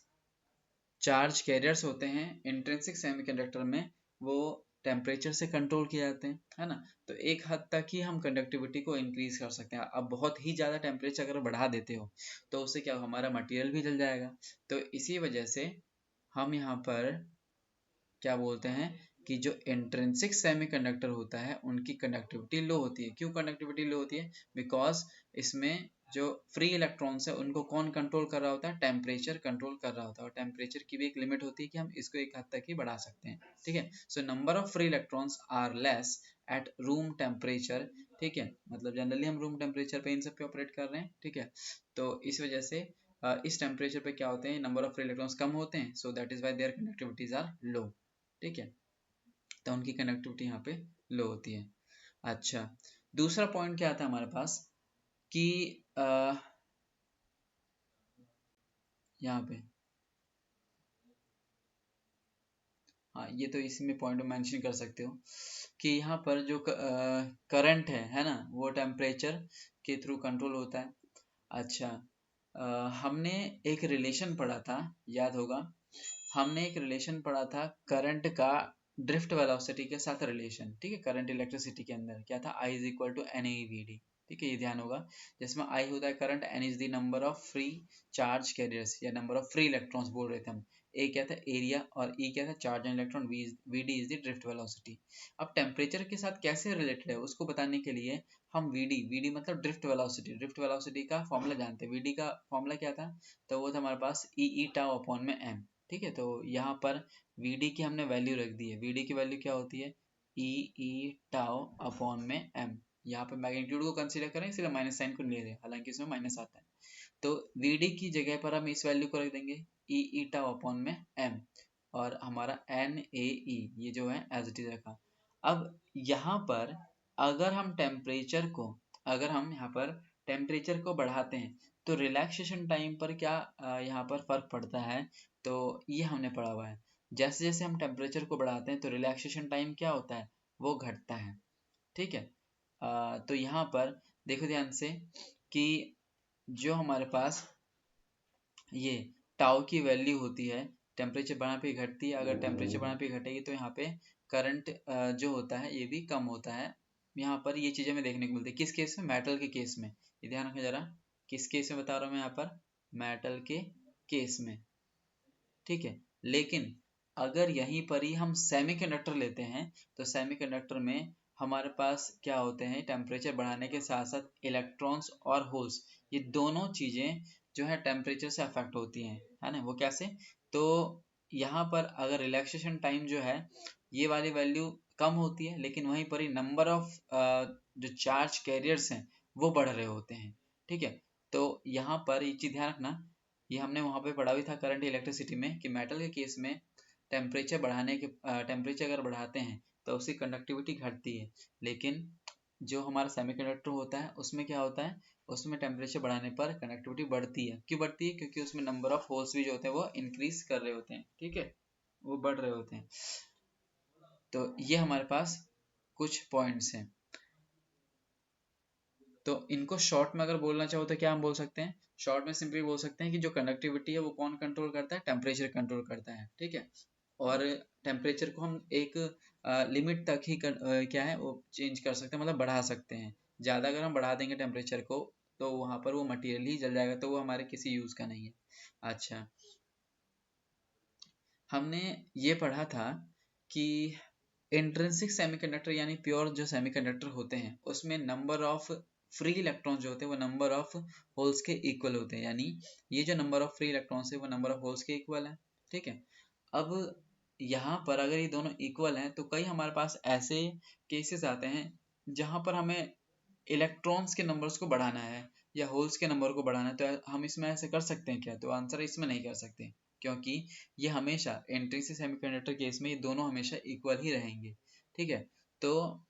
चार्ज कैरियर्स होते हैं इंट्रिंसिक सेमीकंडक्टर में, वो टेम्परेचर से कंट्रोल किए जाते हैं, है ना। तो एक हद तक ही हम कंडक्टिविटी को इंक्रीज कर सकते हैं। अब बहुत ही ज़्यादा टेम्परेचर अगर बढ़ा देते हो तो उससे क्या हमारा मटेरियल भी जल जाएगा। तो इसी वजह से हम यहाँ पर क्या बोलते हैं कि जो इंट्रिंसिक सेमीकंडक्टर होता है उनकी कंडक्टिविटी लो होती है। क्यों कंडक्टिविटी लो होती है? बिकॉज इसमें जो फ्री इलेक्ट्रॉन्स है उनको कौन कंट्रोल कर रहा होता है? टेम्परेचर कंट्रोल कर रहा होता है। और टेम्परेचर की भी एक लिमिट होती है कि हम इसको एक हद तक ही बढ़ा सकते हैं, ठीक है। So number of free electrons are less at room temperature, ठीक है। मतलब जनरली हम रूम टेम्परेचर पे इन सब पे ऑपरेट कर रहे हैं, ठीक है। तो इस वजह से इस टेम्परेचर पे क्या होते हैं, नंबर ऑफ फ्री इलेक्ट्रॉन्स कम होते हैं, so that is why their conductivities are low, ठीक है। तो उनकी कनेक्टिविटी यहाँ पे लो होती है। अच्छा, दूसरा पॉइंट क्या आता है हमारे पास कि यहाँ पे, हाँ ये तो इसी में पॉइंट मेंशन कर सकते हो कि यहाँ पर जो करंट है ना, वो टेम्परेचर के थ्रू कंट्रोल होता है। अच्छा, हमने एक रिलेशन पढ़ा था, याद होगा, हमने एक रिलेशन पढ़ा था करंट का ड्रिफ्ट वेलोसिटी के साथ रिलेशन, ठीक है। करंट इलेक्ट्रिसिटी के अंदर क्या था? I is equal to N A V D, ठीक है, ये ध्यान होगा। जिसमें I होता है current, N is the number of free charge carriers या नंबर ऑफ फ्री इलेक्ट्रॉन्स बोल रहे थे हम। ए क्या था? एरिया, और E क्या था? Charge and electron. V D is the drift velocity. अब टेम्परेचर के साथ कैसे रिलेटेड है उसको बताने के लिए हम वी डी मतलब ड्रिफ्ट वेलोसिटी, ड्रिफ्ट वेलोसिटी का फॉर्मूला जानते हैं। वी डी का फॉर्मूला क्या था? तो वो था हमारे पास ई टाउ अपॉन में एम, ठीक है। तो यहाँ पर वी की हमने वैल्यू रख दी है। वी की वैल्यू क्या होती है? ई टाउ अपॉन में एम। यहाँ पे मैग्नीट्यूड को कंसीडर करें इसलिए माइनस साइन को ले रहे हैं, हालांकि इसमें माइनस आता है। तो वी की जगह पर हम इस वैल्यू को रख देंगे ई टाउ अपॉन में एम, और हमारा एन ए ई ये जो है एज इट इज रखा। अब यहाँ पर अगर हम टेम्परेचर को अगर हम यहाँ पर टेम्परेचर को बढ़ाते हैं तो रिलैक्सेशन टाइम पर क्या यहाँ पर फर्क पड़ता है? तो ये हमने पढ़ा हुआ है। जैसे जैसे हम टेम्परेचर को बढ़ाते हैं तो रिलैक्सेशन टाइम क्या होता है? वो घटता है, ठीक है। तो यहाँ पर देखो ध्यान से कि जो हमारे पास ये टाउ की वैल्यू होती है टेम्परेचर बढ़ाने पे घटती है। अगर टेम्परेचर बढ़ाने पे घटेगी तो यहाँ पे करंट जो होता है ये भी कम होता है। यहाँ पर ये चीजें हमें देखने को मिलती है किस केस में? मेटल के केस में। ये ध्यान रखना जरा, किस केस में बता रहा हूँ मैं यहाँ पर? मेटल के केस में, ठीक है। लेकिन अगर यहीं पर ही हम सेमीकंडक्टर लेते हैं तो सेमीकंडक्टर में हमारे पास क्या होते हैं? टेम्परेचर बढ़ाने के साथ साथ इलेक्ट्रॉन्स और होल्स, ये दोनों चीजें जो है टेम्परेचर से अफेक्ट होती हैं, है ना। वो कैसे? तो यहाँ पर अगर रिलैक्सेशन टाइम जो है ये वाली वैल्यू कम होती है, लेकिन वहीं पर ही नंबर ऑफ जो चार्ज कैरियर्स हैं वो बढ़ रहे होते हैं, ठीक है। तो यहाँ पर ये चीज ध्यान रखना, ये हमने वहां पे पढ़ा भी था करंट इलेक्ट्रिसिटी में कि मेटल के केस में टेम्परेचर अगर बढ़ाते हैं तो उसकी कंडक्टिविटी घटती है। लेकिन जो हमारा सेमीकंडक्टर होता है उसमें क्या होता है? उसमें टेम्परेचर बढ़ाने पर कंडक्टिविटी बढ़ती है। क्यों बढ़ती है? क्योंकि उसमें नंबर ऑफ होल्स भी जो होते हैं वो इंक्रीज कर रहे होते हैं, ठीक है, वो बढ़ रहे होते हैं। तो ये हमारे पास कुछ पॉइंट्स हैं। तो इनको शॉर्ट में अगर बोलना चाहो तो क्या हम बोल सकते हैं? शॉर्ट में सिंपली बोल सकते हैं कि जो कंडक्टिविटी है वो कौन कंट्रोल करता है? टेम्परेचर कंट्रोल करता है, ठीक है। और टेम्परेचर को हम एक लिमिट तक ही क्या है वो चेंज कर सकते हैं, मतलब बढ़ा सकते हैं। ज़्यादा अगर हम बढ़ा देंगे टेम्परेचर को तो वहाँ पर वो मटेरियल ही जल जाएगा, तो वो हमारे किसी यूज़ का नहीं है। अच्छा, हमने ये पढ़ा था कि इंट्रिंसिक सेमीकंडक्टर यानी प्योर जो सेमीकंडक्टर होते हैं उसमें नंबर ऑफ फ्री इलेक्ट्रॉन जो होते हैं वो नंबर ऑफ होल्स के इक्वल होते हैं, यानी ये जो नंबर ऑफ फ्री इलेक्ट्रॉन्स है वो नंबर ऑफ होल्स के इक्वल है। ठीक है, अब यहाँ पर अगर ये दोनों इक्वल हैं तो कई हमारे पास ऐसे केसेस आते हैं जहाँ पर हमें इलेक्ट्रॉन्स के नंबर्स को बढ़ाना है या होल्स के नंबर को बढ़ाना है, तो हम इसमें ऐसे कर सकते हैं क्या? तो आंसर है इसमें नहीं कर सकते, क्योंकि ये हमेशा इंट्रिंसिक सेमीकंडक्टर केस में ये दोनों हमेशा इक्वल ही रहेंगे। ठीक है, तो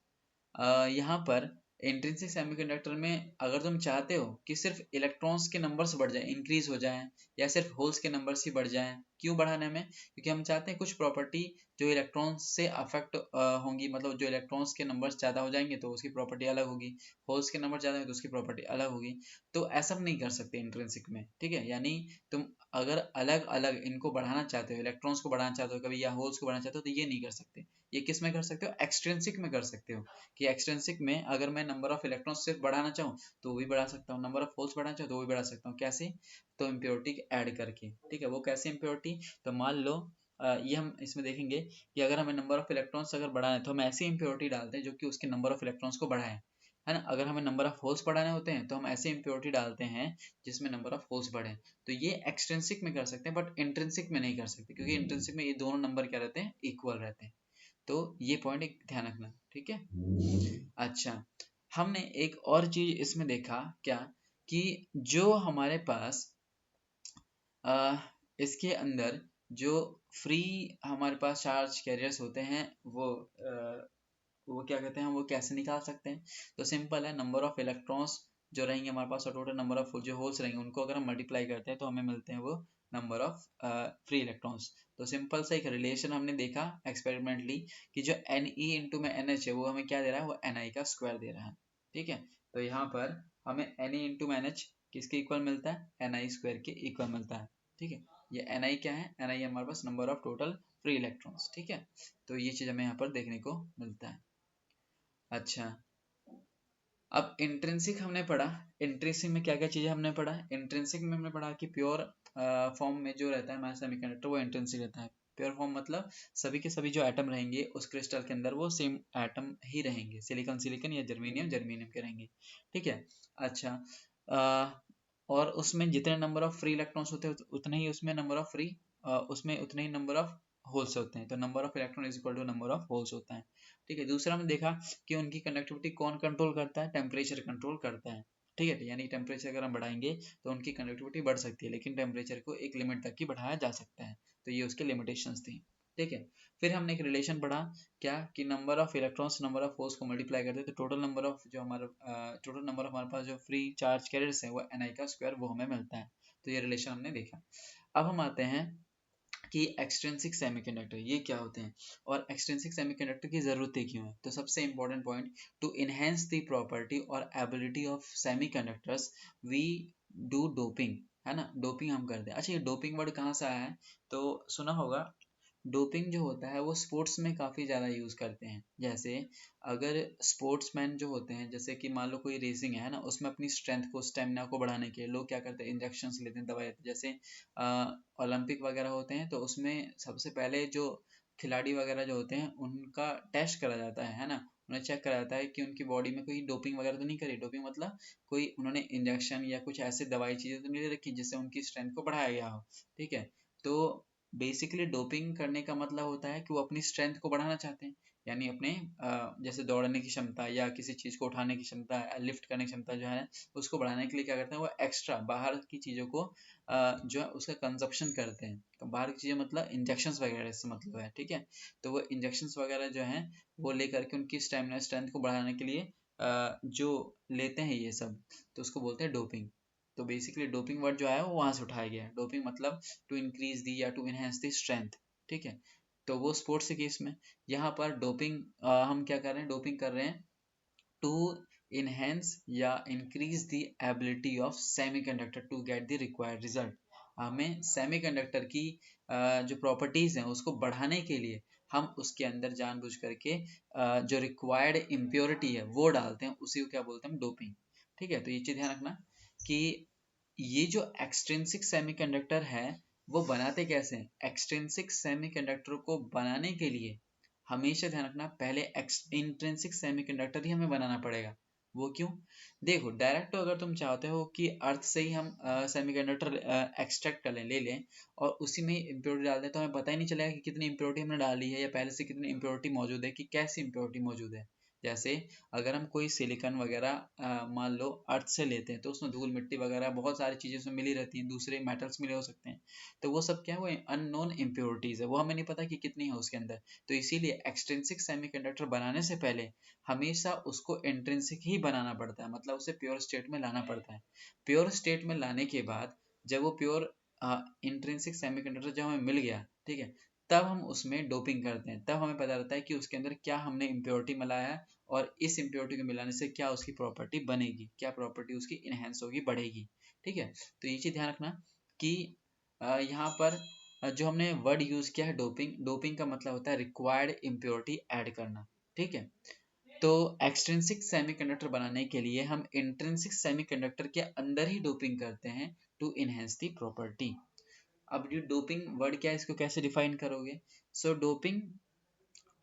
यहाँ पर इंट्रिंसिक सेमीकंडक्टर में अगर तुम चाहते हो कि सिर्फ इलेक्ट्रॉन्स के नंबर्स बढ़ जाए, इंक्रीज हो जाएं, या सिर्फ होल्स के नंबर्स ही बढ़ जाएं, क्यों बढ़ाने में? क्योंकि हम चाहते हैं कुछ प्रॉपर्टी जो इलेक्ट्रॉन्स से अफेक्ट होंगी, मतलब जो इलेक्ट्रॉन्स के नंबर्स ज़्यादा हो जाएंगे तो उसकी प्रॉपर्टी अलग होगी, होल्स के नंबर ज़्यादा होंगे तो उसकी प्रॉपर्टी अलग होगी। तो ऐसा हम नहीं कर सकते इंट्रिंसिक में। ठीक है, यानी तुम अगर अलग अलग इनको बढ़ाना चाहते हो, इलेक्ट्रॉन्स को बढ़ाना चाहते हो कभी या होल्स को बढ़ाना चाहते हो, तो ये नहीं कर सकते। ये किस में कर सकते हो? एक्सट्रिंसिक में कर सकते हो, कि एक्सट्रिंसिक में अगर मैं नंबर ऑफ इलेक्ट्रॉन्स सिर्फ बढ़ाना चाहूँ तो वो भी बढ़ा सकता हूँ, नंबर ऑफ होल्स बढ़ाना चाहूँ तो वो भी बढ़ा सकता हूँ। कैसे? तो इम्प्योरिटी ऐड करके। ठीक है, वो कैसे इम्प्योरिटी? तो मान लो ये हम इसमें देखेंगे कि अगर हमें नंबर ऑफ इलेक्ट्रॉन्स अगर बढ़ाना है तो हम ऐसी इम्प्योरिटी डालते हैं जो कि उसके नंबर ऑफ इलेक्ट्रॉन्स को बढ़ाए, है ना। अगर हमें नंबर ऑफ होल्स बढ़ाने होते हैं तो हम ऐसे इम्प्योरिटी डालते हैं जिसमें नंबर ऑफ होल्स बढ़े। तो ये एक्सट्रिंसिक में कर सकते हैं, बट इंट्रिंसिक में नहीं कर सकते, क्योंकि इंट्रिंसिक में ये दोनों नंबर क्या रहते हैं? इक्वल रहते हैं। तो ये पॉइंट एक ध्यान रखना। ठीक है, अच्छा, हमने एक और चीज इसमें देखा क्या, कि जो हमारे पास इसके अंदर जो फ्री हमारे पास चार्ज कैरियर्स होते हैं वो क्या कहते हैं, वो कैसे निकाल सकते हैं? तो सिंपल है, नंबर ऑफ इलेक्ट्रॉन्स जो रहेंगे हमारे पास और टोटल नंबर ऑफ जो होल्स रहेंगे उनको अगर हम मल्टीप्लाई करते हैं तो हमें मिलते हैं वो नंबर ऑफ फ्री इलेक्ट्रॉन्स। तो सिंपल सा एक रिलेशन हमने देखा एक्सपेरिमेंटली कि जो एन ई इंटू में एन एच है वो हमें क्या दे रहा है? वो एन आई का स्क्वायर दे रहा है। ठीक है, तो यहाँ पर हमें एन ई इंटू में एन एच किसके इक्वल मिलता है? एन आई स्क्वायर के इक्वल मिलता है। ठीक है, ये एन आई क्या है? एन आई हमारे पास number of total free electrons. ठीक है, तो ये चीज़ हमें यहाँ पर देखने को मिलता है। अच्छा, अब इंट्रिंसिक हमने पढ़ा। इंट्रिंसिक में क्या क्या चीजें हमने पढ़ा? इंट्रिंसिक में हमने पढ़ा कि प्योर फॉर्म में जो रहता है हमारा सेमीकंडक्टर वो इंट्रिंसिक रहता है। प्योर फॉर्म मतलब सभी के सभी जो एटम रहेंगे उस क्रिस्टल के अंदर वो सेम एटम ही रहेंगे, सिलिकॉन सिलिकॉन या जर्मेनियम जर्मेनियम के रहेंगे। ठीक है, अच्छा, और उसमें जितने नंबर ऑफ फ्री इलेक्ट्रॉन्स होते हैं उतने ही उसमें नंबर ऑफ फ्री उसमें उतने ही नंबर ऑफ होल्स होते हैं, तो number of electron is equal to number of holes होता है। ठीक है, दूसरा हमने देखा कि उनकी कंडक्टिविटी कौन कंट्रोल करता है? टेम्परेचर कंट्रोल करता है। ठीक है, यानी टेम्परेचर अगर हम बढ़ाएंगे तो उनकी कंडक्टिविटी बढ़ सकती है, लेकिन टेम्परेचर को एक लिमिट तक ही बढ़ाया जा सकता है। तो ये उसके लिमिटेशंस थी। ठीक है, फिर हमने एक रिलेशन पढ़ा क्या, कि number of electrons number of holes को मल्टीप्लाई करते हैं तो टोटल नंबर ऑफ जो हमारा टोटल नंबर ऑफ हमारे पास जो फ्री चार्ज कैरियर्स हैं वो एन आई का स्क्वायर वो हमें मिलता है। तो ये रिलेशन हमने देखा। अब हम आते हैं कि एक्सट्रिंसिक सेमीकंडक्टर ये क्या होते हैं और एक्सट्रिंसिक सेमीकंडक्टर की ज़रूरतें क्यों है। तो सबसे important point, to enhance the property और ability of semiconductors we do doping, है ना। डोपिंग हम करते हैं। अच्छा, ये डोपिंग वर्ड कहाँ से आया है? तो सुना होगा, डोपिंग जो होता है वो स्पोर्ट्स में काफ़ी ज़्यादा यूज़ करते हैं। जैसे अगर स्पोर्ट्समैन जो होते हैं, जैसे कि मान लो कोई रेसिंग है ना, उसमें अपनी स्ट्रेंथ को स्टेमिना को बढ़ाने के लिए लोग क्या करते हैं? इंजेक्शंस लेते हैं, दवाई लेते हैं। जैसे ओलंपिक वगैरह होते हैं तो उसमें सबसे पहले जो खिलाड़ी वगैरह जो होते हैं उनका टेस्ट करा जाता है ना। उन्हें चेक करा जाता है कि उनकी बॉडी में कोई डोपिंग वगैरह तो नहीं करी। डोपिंग मतलब कोई उन्होंने इंजेक्शन या कुछ ऐसे दवाई चीज़ें तो नहीं ले रखी जिससे उनकी स्ट्रेंथ को बढ़ाया गया हो। ठीक है, तो बेसिकली डोपिंग करने का मतलब होता है कि वो अपनी स्ट्रेंथ को बढ़ाना चाहते हैं, यानी अपने जैसे दौड़ने की क्षमता या किसी चीज़ को उठाने की क्षमता, लिफ्ट करने की क्षमता जो है उसको बढ़ाने के लिए क्या करते हैं? वो एक्स्ट्रा बाहर की चीज़ों को जो है उसका कंजप्शन करते हैं। तो बाहर की चीज़ें मतलब इंजेक्शंस वगैरह से मतलब है। ठीक है, तो वो इंजेक्शंस वगैरह जो हैं वो लेकर के उनकी स्टेमिना स्ट्रेंथ को बढ़ाने के लिए जो लेते हैं ये सब, तो उसको बोलते हैं डोपिंग। तो बेसिकली डोपिंग वर्ड जो है वो वहाँ से उठाया गया है। डोपिंग मतलब टू इंक्रीज दी या टू इनहेंस दी स्ट्रेंथ। ठीक है, तो वो स्पोर्ट्स के केस में। यहाँ पर डोपिंग हम क्या कर रहे हैं? डोपिंग कर रहे हैं टू enhance या increase the ability of semiconductor to get the required result। हमें सेमीकंडक्टर की जो प्रॉपर्टीज हैं उसको बढ़ाने के लिए हम उसके अंदर जानबूझ करके जो रिक्वायर्ड इम्प्योरिटी है वो डालते हैं, उसी को क्या बोलते हैं? डोपिंग। ठीक है, तो ये चीज ध्यान रखना कि ये जो एक्सट्रिंसिक सेमीकंडक्टर है वो बनाते कैसे हैं? एक्सट्रिंसिक सेमीकंडक्टर को बनाने के लिए हमेशा ध्यान रखना पहले इंट्रिंसिक सेमीकंडक्टर ही हमें बनाना पड़ेगा। वो क्यों? देखो डायरेक्ट तो अगर तुम चाहते हो कि अर्थ से ही हम सेमीकंडक्टर एक्सट्रैक्ट कर लें, ले लें और उसी में ही इम्प्योरिटी डाल दें, तो हमें पता ही नहीं चलेगा कि कितनी इम्प्योरिटी हमने डाली है या पहले से कितनी इम्प्योरिटी मौजूद है, कि कैसी इम्प्योरिटी मौजूद है। जैसे अगर हम कोई सिलिकॉन वगैरह मान लो अर्थ से लेते हैं, तो उसमें धूल मिट्टी वगैरह बहुत सारी चीज़ें उसमें मिली रहती हैं, दूसरे मेटल्स मिले हो सकते हैं, तो वो सब क्या है, वो अननोन इम्प्योरिटीज है, वो हमें नहीं पता कि कितनी है उसके अंदर। तो इसीलिए एक्सट्रिंसिक सेमीकंडक्टर बनाने से पहले हमेशा उसको इंट्रिंसिक ही बनाना पड़ता है, मतलब उसे प्योर स्टेट में लाना पड़ता है। प्योर स्टेट में लाने के बाद जब वो प्योर इंट्रिंसिक सेमीकंडक्टर जब हमें मिल गया, ठीक है, तब हम उसमें डोपिंग करते हैं, तब हमें पता रहता है कि उसके अंदर क्या हमने इम्प्योरिटी मिलाया है और इस इम्प्योरिटी को मिलाने से क्या उसकी प्रॉपर्टी बनेगी, क्या प्रॉपर्टी उसकी इनहेंस होगी, बढ़ेगी। ठीक है, तो ये चीज ध्यान रखना कि यहाँ पर जो हमने वर्ड यूज किया है डोपिंग, डोपिंग का मतलब होता है रिक्वायर्ड इम्प्योरिटी ऐड करना। ठीक है, तो एक्सट्रिंसिक सेमीकंडक्टर बनाने के लिए हम इंट्रिंसिक सेमीकंडक्टर के अंदर ही डोपिंग करते हैं टू इनहेंस दी प्रॉपर्टी। अब ये डोपिंग वर्ड क्या है, इसको कैसे डिफाइन करोगे? सो डोपिंग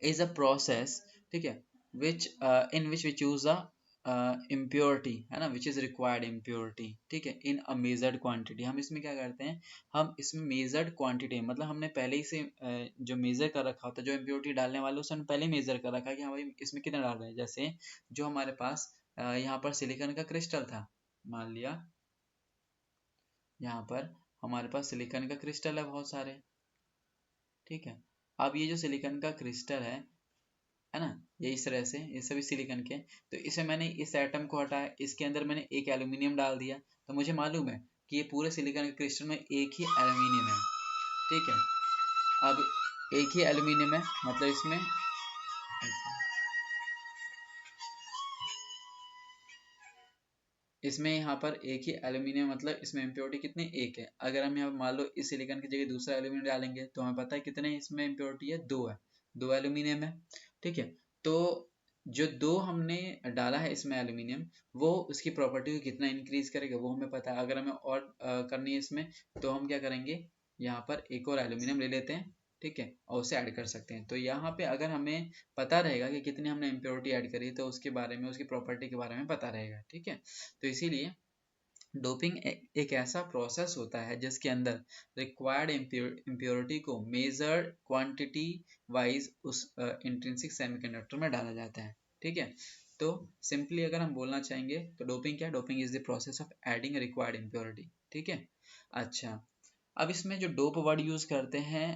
is a process, ठीक है, which in which we choose a impurity, है ना, which is required impurity, ठीक है, in a measured quantity। हम इसमें क्या करते हैं, हम इसमें measured quantity, मतलब हमने पहले ही से जो मेजर कर रखा होता है, जो impurity डालने वाले उसे हमने पहले ही मेजर कर रखा है कि हाँ भाई इसमें कितना डाल रहे हैं। जैसे जो हमारे पास यहाँ पर सिलिकॉन का क्रिस्टल था, मान लिया यहाँ पर हमारे पास सिलिकॉन का क्रिस्टल है बहुत सारे, ठीक है। अब ये जो सिलिकॉन का क्रिस्टल है ना, ये इस तरह से, ये सभी सिलिकॉन के, तो इसे मैंने इस एटम को हटाया, इसके अंदर मैंने एक एल्यूमिनियम डाल दिया, तो मुझे मालूम है कि ये पूरे सिलिकॉन के क्रिस्टल में एक ही एल्यूमिनियम है। ठीक है, अब एक ही एल्यूमिनियम है, मतलब इसमें यहाँ पर एक ही एल्यूमिनियम, मतलब इसमें इम्प्योरिटी कितनी, एक है। अगर हम यहाँ मान लो इस सिलिकॉन की जगह दूसरा एल्यूमिनियम डालेंगे, तो हमें पता है कितने इसमें इम्प्योरिटी है, दो है, दो एल्यूमिनियम है। ठीक है, तो जो दो हमने डाला है इसमें एल्यूमिनियम, वो उसकी प्रॉपर्टी को कितना इंक्रीज करेगा वो हमें पता है। अगर हमें और करनी है इसमें, तो हम क्या करेंगे, यहाँ पर एक और एल्यूमिनियम ले लेते हैं, ठीक है, और उसे ऐड कर सकते हैं। तो यहाँ पे अगर हमें पता रहेगा कि कितनी हमने इम्प्योरिटी ऐड करी, तो उसके बारे में, उसकी प्रॉपर्टी के बारे में पता रहेगा। ठीक है, तो इसीलिए डोपिंग एक ऐसा प्रोसेस होता है जिसके अंदर रिक्वायर्ड इम्प्योरिटी को मेजर्ड क्वांटिटी वाइज उस इंट्रिंसिक सेमीकंडक्टर में डाला जाता है। ठीक है, तो सिंपली अगर हम बोलना चाहेंगे तो डोपिंग क्या है, doping is the process of adding required impurity. ठीक है, अच्छा, अब इसमें जो डोप वर्ड यूज करते हैं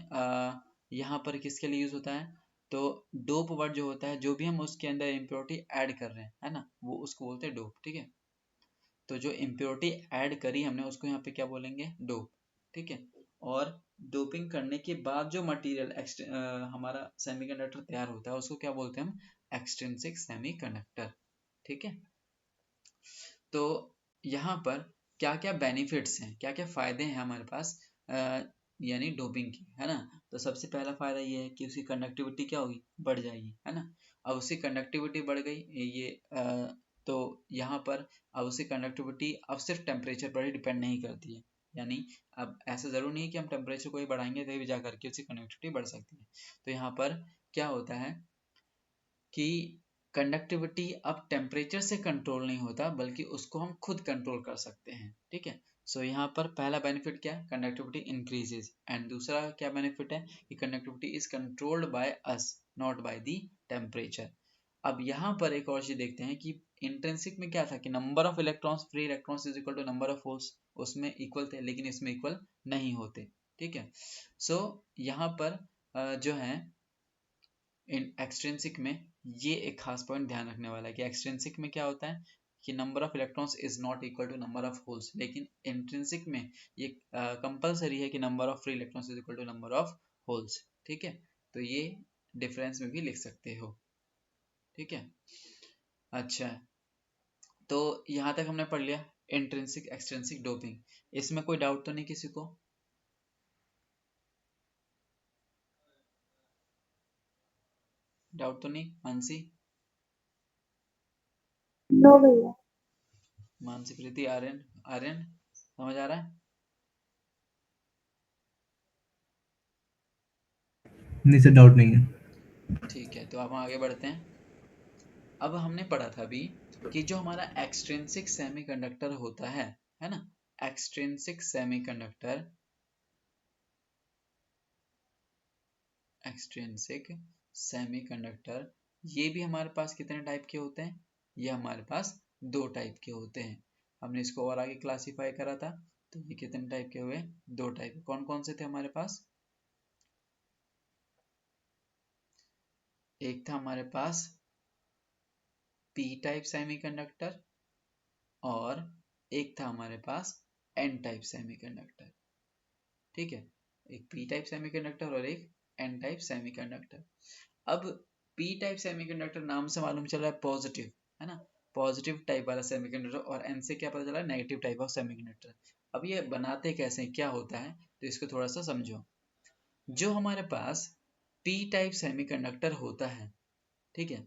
यहाँ पर किसके लिए यूज होता है, तो डोप वर्ड जो होता है, जो भी हम उसके अंदर इम्प्योरिटी ऐड कर रहे हैं, है ना, वो उसको बोलते हैं डोप। ठीक है, तो जो इम्प्योरिटी ऐड करी हमने उसको यहाँ पे क्या बोलेंगे, डोप। ठीक है, और डोपिंग करने के बाद जो मटेरियल हमारा सेमीकंडक्टर तैयार होता है उसको क्या बोलते हैं हम, एक्सट्रिंसिक सेमीकंडक्टर। ठीक है, तो यहाँ पर क्या क्या बेनिफिट्स हैं, क्या क्या फायदे हैं हमारे पास यानी डोपिंग की, है ना। तो सबसे पहला फायदा ये है कि उसकी कंडक्टिविटी क्या होगी, बढ़ जाएगी, है ना। अब उसकी कंडक्टिविटी बढ़ गई, ये तो यहाँ पर अब उसकी कंडक्टिविटी अब सिर्फ टेम्परेचर पर ही डिपेंड नहीं करती है, यानी अब ऐसा जरूर नहीं है कि हम टेम्परेचर को ही बढ़ाएंगे तभी भी जा करके उसकी कंडक्टिविटी बढ़ सकती है। तो यहाँ पर क्या होता है कि कंडक्टिविटी अब टेम्परेचर से कंट्रोल नहीं होता, बल्कि उसको हम खुद कंट्रोल कर सकते हैं। ठीक है, सो यहाँ पर पहला बेनिफिट क्या है, कंडक्टिविटी इंक्रीजेज, एंड दूसरा क्या बेनिफिट है कि conductivity is controlled by us, not by the temperature. अब यहाँ पर एक और चीज देखते हैं कि इंट्रिंसिक में क्या था कि number of electrons, free electrons is equal to number of holes, उसमें इक्वल थे, लेकिन इसमें इक्वल नहीं होते। ठीक है, सो यहाँ पर जो है एक्सट्रिंसिक में, ये एक खास पॉइंट ध्यान रखने वाला है कि एक्सट्रिंसिक में क्या होता है कि number of electrons is not equal to number of holes, लेकिन इंट्रिंसिक में ये कंपलसरी है कि number of free electrons is equal to number of holes. ठीक है, तो ये डिफरेंस में भी लिख सकते हो। ठीक है, अच्छा, तो यहाँ तक हमने पढ़ लिया इंट्रिंसिक एक्सट्रिंसिक डोपिंग। इसमें कोई डाउट तो नहीं किसी को? डाउट तो नहीं, मानसी? नो भैया। मानसी, प्रीति, आर्यन, आर्यन समझ आ रहा है? नहीं सर, डाउट नहीं है। ठीक है, तो अब हम आगे बढ़ते हैं। अब हमने पढ़ा था अभी कि जो हमारा एक्सट्रिंसिक सेमीकंडक्टर होता है ना, एक्सट्रिंसिक सेमीकंडक्टर, एक्सट्रिंसिक सेमीकंडक्टर, ये भी हमारे पास कितने टाइप के होते हैं? ये हमारे पास दो टाइप के होते हैं। हमने इसको और आगे क्लासिफाई करा था, तो ये कितने टाइप के हुए? दो टाइप। कौन कौन से थे हमारे पास? एक था हमारे पास पी टाइप सेमीकंडक्टर और एक था हमारे पास एन टाइप सेमीकंडक्टर। ठीक है, एक पी टाइप सेमीकंडक्टर और एक एन टाइप सेमीकंडक्टर। अब पी टाइप सेमीकंडक्टर नाम से मालूम चल रहा है पॉजिटिव, है ना, पॉजिटिव टाइप वाला सेमीकंडक्टर, और एन से क्या पता चला? Negative type of semiconductor. अब ये बनाते कैसे हैं, क्या होता है, तो इसको थोड़ा सा समझो। जो हमारे पास पी टाइप सेमीकंडक्टर होता है, ठीक है,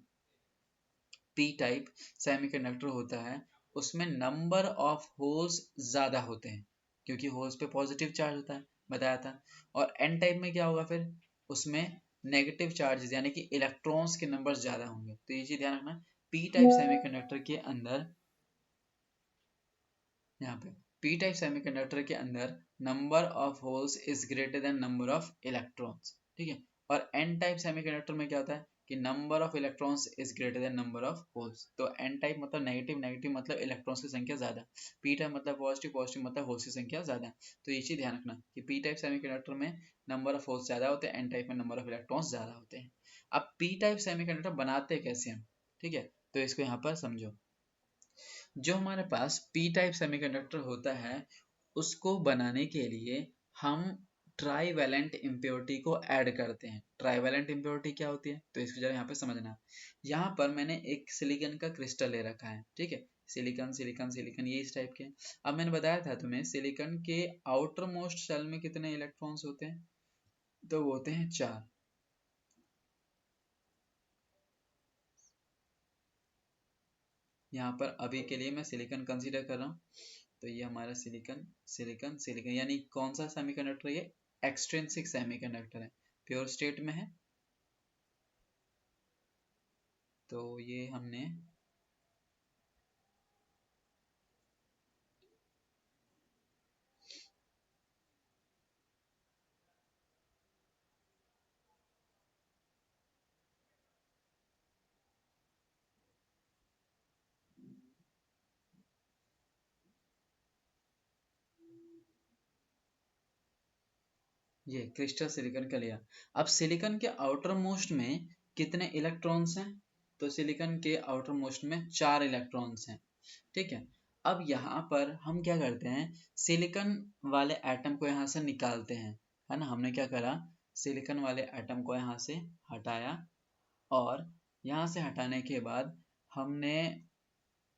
पी टाइप सेमीकंडक्टर होता है, उसमें नंबर ऑफ होल्स ज्यादा होते हैं, क्योंकि होल्स पे पॉजिटिव चार्ज होता है, बताया था। और एन टाइप में क्या होगा फिर? उसमें नेगेटिव चार्जेस यानी कि इलेक्ट्रॉन्स के नंबर ज्यादा होंगे। तो ये चीज ध्यान रखना, पी टाइप सेमीकंडक्टर के अंदर, यहाँ पे पी टाइप सेमीकंडक्टर के अंदर number of holes is greater than number of electrons, ठीक है। और एन टाइप सेमीकंडक्टर में क्या होता है कि number of electrons is greater than number of holes. तो एन टाइप मतलब नेगेटिव, नेगेटिव मतलब इलेक्ट्रॉन्स की संख्या ज्यादा, पी टाइप मतलब पॉजिटिव, पॉजिटिव मतलब होल्स की संख्या ज्यादा। तो ये चीज ध्यान रखना कि पी टाइप सेमीकंडक्टर में नंबर ऑफ होल्स ज्यादा होते हैं, एन टाइप में नंबर ऑफ इलेक्ट्रॉन्स ज्यादा होते हैं। अब पी टाइप सेमीकंडक्टर बनाते कैसे हैं, ठीक है, तो इसको यहाँ पर समझो। जो हमारे पास पी टाइप सेमीकंडक्टर होता है, उसको बनाने के लिए हम ट्राईवैलेंट इम्प्योरिटी को ऐड करते हैं। ट्राईवैलेंट इम्प्योरिटी क्या होती है, तो इसको जरा यहाँ पे समझना। यहाँ पर मैंने एक सिलिकॉन का क्रिस्टल ले रखा है, ठीक है, सिलिकॉन सिलिकॉन सिलिकॉन, ये इस टाइप के। अब मैंने बताया था तुम्हें सिलिकॉन के आउटर मोस्ट शेल में कितने इलेक्ट्रॉन्स होते हैं, तो वो होते हैं 4। यहाँ पर अभी के लिए मैं सिलिकॉन कंसीडर कर रहा हूँ, तो ये हमारा सिलिकॉन सिलिकॉन सिलिकॉन, यानी कौन सा सेमीकंडक्टर है ये? एक्सट्रिंसिक सेमीकंडक्टर है, प्योर स्टेट में है। तो ये हमने ये क्रिस्टल सिलिकॉन का लिया। अब सिलिकॉन के आउटर मोस्ट में कितने इलेक्ट्रॉन्स हैं, तो सिलिकॉन के आउटर मोस्ट में 4 इलेक्ट्रॉन्स हैं, ठीक है। अब यहाँ पर हम क्या करते हैं, सिलिकॉन वाले एटम को यहाँ से निकालते हैं, है ना। हमने क्या करा, सिलिकॉन वाले एटम को यहाँ से हटाया, और यहाँ से हटाने के बाद हमने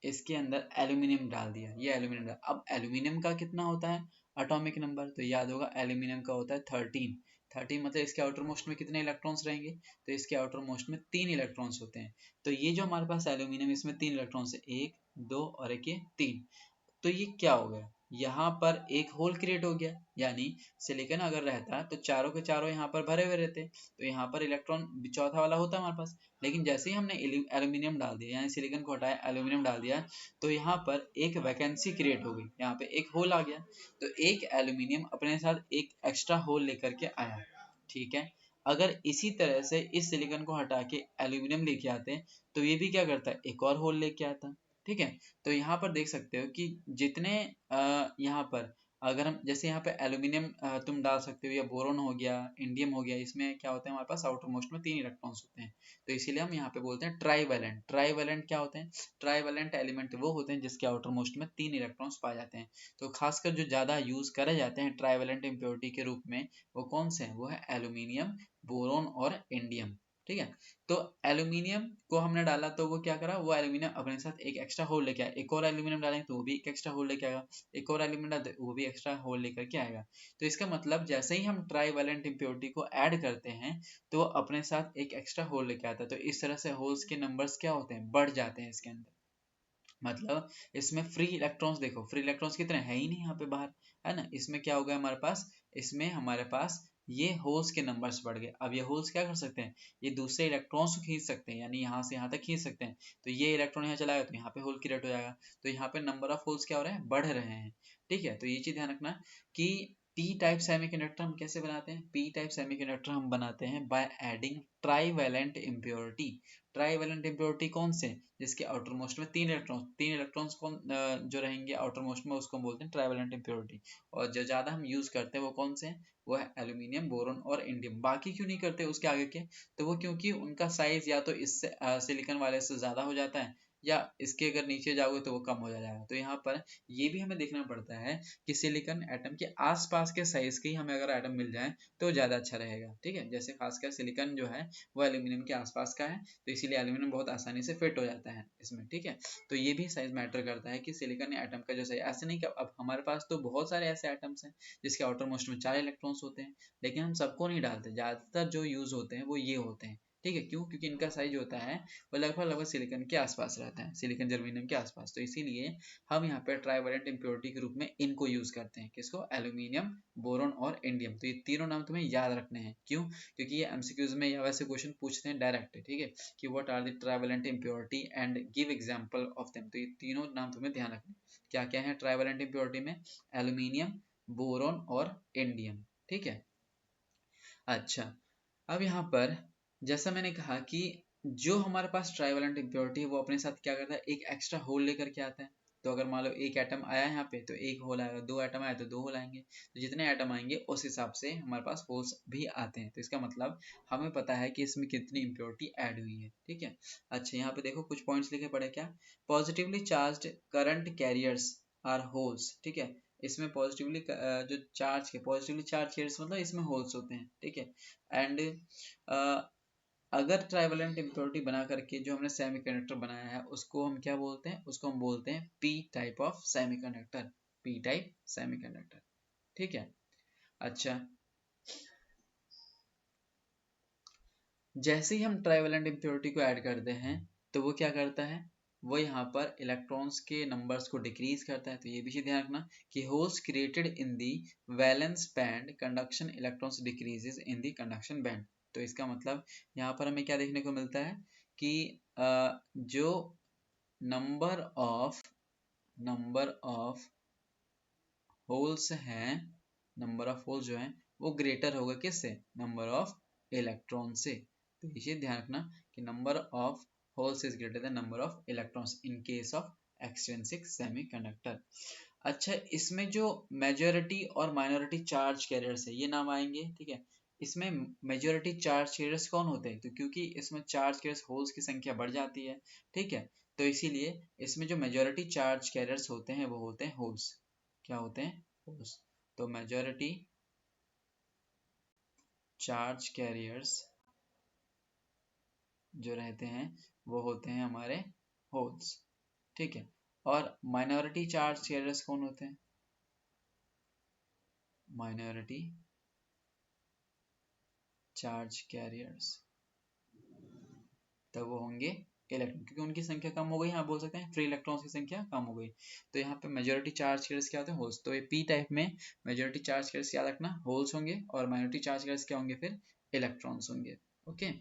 इसके अंदर एल्यूमिनियम डाल दिया। ये एल्यूमिनियम डाल, अब एल्यूमिनियम का कितना होता है एटॉमिक नंबर, तो याद होगा एल्यूमिनियम का होता है 13। 13 मतलब इसके आउटर मोस्ट में कितने इलेक्ट्रॉन्स रहेंगे, तो इसके आउटर मोस्ट में 3 इलेक्ट्रॉन्स होते हैं। तो ये जो हमारे पास एल्यूमिनियम, इसमें 3 इलेक्ट्रॉन्स है, 1 2 और एक ये 3। तो ये क्या हो गया, यहाँ पर एक होल क्रिएट हो गया, यानी सिलिकॉन अगर रहता तो चारों के चारों यहाँ पर भरे हुए रहते, तो यहाँ पर इलेक्ट्रॉन चौथा वाला होता हमारे पास। लेकिन जैसे ही हमने एल्यूमिनियम डाल दिया, यानी सिलिकॉन को हटाया, एल्यूमिनियम डाल दिया, तो यहाँ पर एक वैकेंसी क्रिएट हो गई, यहाँ पे एक होल आ गया। तो एक एल्यूमिनियम अपने साथ एक एक्स्ट्रा होल लेकर के आया, ठीक है। अगर इसी तरह से इस सिलिकॉन को हटा के एल्यूमिनियम लेके आते, तो ये भी क्या करता है, एक और होल लेके आता, ठीक है। तो यहाँ पर देख सकते हो कि जितने यहाँ पर अगर हम जैसे यहाँ पे एल्यूमिनियम तुम डाल सकते हो, या बोरोन हो गया, इंडियम हो गया, इसमें क्या होता है हमारे पास आउटर मोस्ट में 3 इलेक्ट्रॉन्स होते हैं। तो इसीलिए हम यहाँ पे बोलते हैं ट्राईवैलेंट। ट्राईवैलेंट क्या होते हैं, ट्राईवैलेंट एलिमेंट वो होते हैं जिसके आउटर मोस्ट में 3 इलेक्ट्रॉन्स पाए जाते हैं। तो खासकर जो ज्यादा यूज करे जाते हैं ट्राईवैलेंट इम्प्योरिटी के रूप में, वो कौन से हैं, वो है एल्यूमिनियम, बोरोन और इंडियम, ठीक है। तो एल्यूमिनियम को हमने डाला, तो वो क्या करा, वो एल्यूमिनियम अपने साथ एक एक्स्ट्रा होल लेके आया, एक और एल्यूमिनियम डालेंगे तो वो भी एक एक्स्ट्रा होल लेके आएगा, एक और एल्यूमिनियम डालते वो भी एक्स्ट्रा होल लेकर के आएगा। तो इसका मतलब जैसे ही हम ट्राईवैलेंट इम्प्योरिटी को ऐड करते हैं, तो वो अपने साथ एक एक्स्ट्रा होल लेके आता है। तो इस तरह से होल्स के नंबर्स क्या होते हैं, बढ़ जाते हैं इसके अंदर। मतलब इसमें फ्री इलेक्ट्रॉन्स, देखो फ्री इलेक्ट्रॉन्स कितने हैं ही नहीं यहाँ पे बाहर, है ना। इसमें क्या होगा हमारे पास, इसमें हमारे पास ये होल्स के नंबर्स बढ़ गए। अब ये होल्स क्या कर सकते हैं, ये दूसरे इलेक्ट्रॉन्स को खींच सकते हैं, यानी यहाँ से यहाँ तक खींच सकते हैं। तो ये इलेक्ट्रॉन यहाँ चला गया तो यहाँ पे होल क्रिएट हो जाएगा, तो यहाँ पे नंबर ऑफ होल्स क्या हो रहे हैं, बढ़ रहे हैं। ठीक है, तो ये चीज ध्यान रखना कि पी टाइप सेमीकंडक्टर हम कैसे बनाते हैं, पी टाइप सेमीकंडक्टर हम बनाते हैं by adding trivalent impurity. Trivalent impurity कौन से, जिसके आउटर मोस्ट में तीन इलेक्ट्रॉन्स कौन जो रहेंगे आउटर मोस्ट में, उसको हम बोलते हैं ट्राईवैलेंट इम्प्योरिटी। और जो ज्यादा हम यूज करते हैं वो कौन से हैं, वो है एल्यूमिनियम, बोरोन और इंडियम। बाकी क्यों नहीं करते उसके आगे के, तो वो क्योंकि उनका साइज या तो इससे सिलिकॉन वाले से ज्यादा हो जाता है, या इसके अगर नीचे जाओगे तो वो कम हो जाएगा। तो यहाँ पर ये भी हमें देखना पड़ता है कि सिलिकॉन एटम के आसपास के साइज के ही हमें अगर एटम मिल जाए तो ज़्यादा अच्छा रहेगा। ठीक है, जैसे खासकर सिलिकॉन जो है वो एल्यूमिनियम के आसपास का है, तो इसीलिए एल्यूमिनियम बहुत आसानी से फिट हो जाता है इसमें। ठीक है, तो ये भी साइज मैटर करता है कि सिलिकॉन एटम का जो साइज, ऐसे नहीं कि अब हमारे पास तो बहुत सारे ऐसे एटम्स हैं जिसके आउटर मोस्ट में 4 इलेक्ट्रॉन्स होते हैं, लेकिन हम सबको नहीं डालते, ज़्यादातर जो यूज होते हैं वो ये होते हैं। ठीक है, क्यों, क्योंकि इनका साइज होता है वो लगभग सिलिकॉन के आसपास रहता है, सिलिकॉन जर्मेनियम के आसपास। तो इसीलिए हम यहाँ पे ट्राईवैलेंट इम्प्योरिटी के रूप में इनको यूज करते हैं, किसको, एल्यूमिनियम, बोरोन और इंडियम। तो ये तीनों नाम तुम्हें याद रखने हैं, क्यों, क्योंकि ये एमसीक्यूज में या वैसे क्वेश्चन पूछते हैं डायरेक्ट। ठीक है, कि what are the trivalent impurity and give example of them. तो ये तीनों नाम तुम्हें ध्यान रखने, क्या क्या है ट्राईवैलेंट इम्प्योरिटी में, एल्यूमिनियम, बोरोन और इंडियम। ठीक है, अच्छा, अब यहाँ पर जैसा मैंने कहा कि जो हमारे पास ट्राईवैलेंट इम्प्योरिटी है वो अपने साथ क्या करता है, एक एक्स्ट्रा होल लेकर के आता है। तो अगर मान लो एक एटम आया यहाँ पे तो एक होल आएगा, दो एटम आए तो दो होल आएंगे, तो जितने एटम आएंगे उस हिसाब से हमारे पास होल्स भी आते हैं। तो इसका मतलब हमें पता है कि इसमें कितनी इम्प्योरिटी ऐड हुई है। ठीक है, अच्छा यहाँ पे देखो कुछ पॉइंट्स लिखे पड़े, क्या, positively charged current carriers are holes. ठीक है, इसमें पॉजिटिवली जो चार्ज के पॉजिटिवली चार्ज कैरियर्स मतलब इसमें होल्स होते हैं। ठीक है, एंड अगर ट्राईवैलेंट इम्प्योरिटी बना करके जो हमने सेमीकंडक्टर बनाया है उसको हम क्या बोलते हैं, उसको हम बोलते हैं P type of semiconductor, P type semiconductor. ठीक है, अच्छा, जैसे ही हम ट्राईवैलेंट इम्प्योरिटी को ऐड करते हैं तो वो क्या करता है, वो यहाँ पर इलेक्ट्रॉन्स के नंबर्स को डिक्रीज करता है। तो ये भी चीज ध्यान रखना कि holes created in the valence band conduction electrons decreases in the conduction band. तो इसका मतलब यहाँ पर हमें क्या देखने को मिलता है कि जो नंबर ऑफ होल्स हैं, नंबर ऑफ होल्स जो हैं वो ग्रेटर होगा किससे, नंबर ऑफ इलेक्ट्रॉन से। तो ये ध्यान रखना कि number of holes is greater than number of electrons in case of extrinsic semiconductor. अच्छा, इसमें जो मेजॉरिटी और माइनॉरिटी चार्ज कैरियर्स है ये नाम आएंगे। ठीक है, इसमें मेजॉरिटी चार्ज कैरियर्स कौन होते हैं, तो क्योंकि इसमें चार्ज कैरियर्स होल्स की संख्या बढ़ जाती है। ठीक है, तो इसीलिए इसमें जो मेजॉरिटी चार्ज कैरियर्स होते हैं वो होते हैं होल्स। क्या होते हैं, होल्स। तो मेजॉरिटी चार्ज कैरियर्स जो रहते हैं वो होते हैं हमारे होल्स। ठीक है, और माइनॉरिटी चार्ज कैरियर्स कौन होते हैं, माइनॉरिटी चार्ज कैरियर्स तब वो होंगे इलेक्ट्रॉन, क्योंकि उनकी संख्या कम हो गई, यहाँ बोल सकते हैं फ्री इलेक्ट्रॉन्स की संख्या कम हो गई। तो यहाँ पे मेजॉरिटी चार्ज कैरियर्स क्या होते हैं, होल्स। तो ये पी टाइप में मेजॉरिटी चार्ज कैरियर्स याद रखना, होल्स होंगे, और माइनॉरिटी चार्ज कैरियर्स क्या होंगे, फिर इलेक्ट्रॉन्स होंगे। ओके,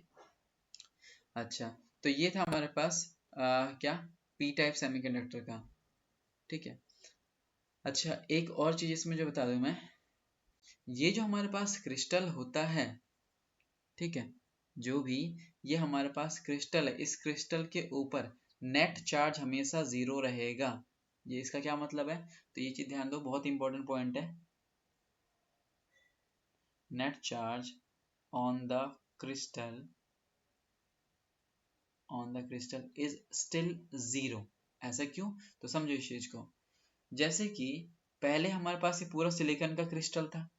अच्छा, तो ये था हमारे पास क्या, पी टाइप सेमीकंडक्टर का। ठीक है, अच्छा, एक और चीज इसमें जो बता दूं मैं, ये जो हमारे पास क्रिस्टल होता है, ठीक है, जो भी ये हमारे पास क्रिस्टल है, इस क्रिस्टल के ऊपर नेट चार्ज हमेशा 0 रहेगा। ये इसका क्या मतलब है, तो ये चीज ध्यान दो, बहुत इंपॉर्टेंट पॉइंट है। Net charge on the crystal is still 0। ऐसा क्यों, तो समझो इस चीज को। जैसे कि पहले हमारे पास ये पूरा सिलिकॉन का क्रिस्टल था।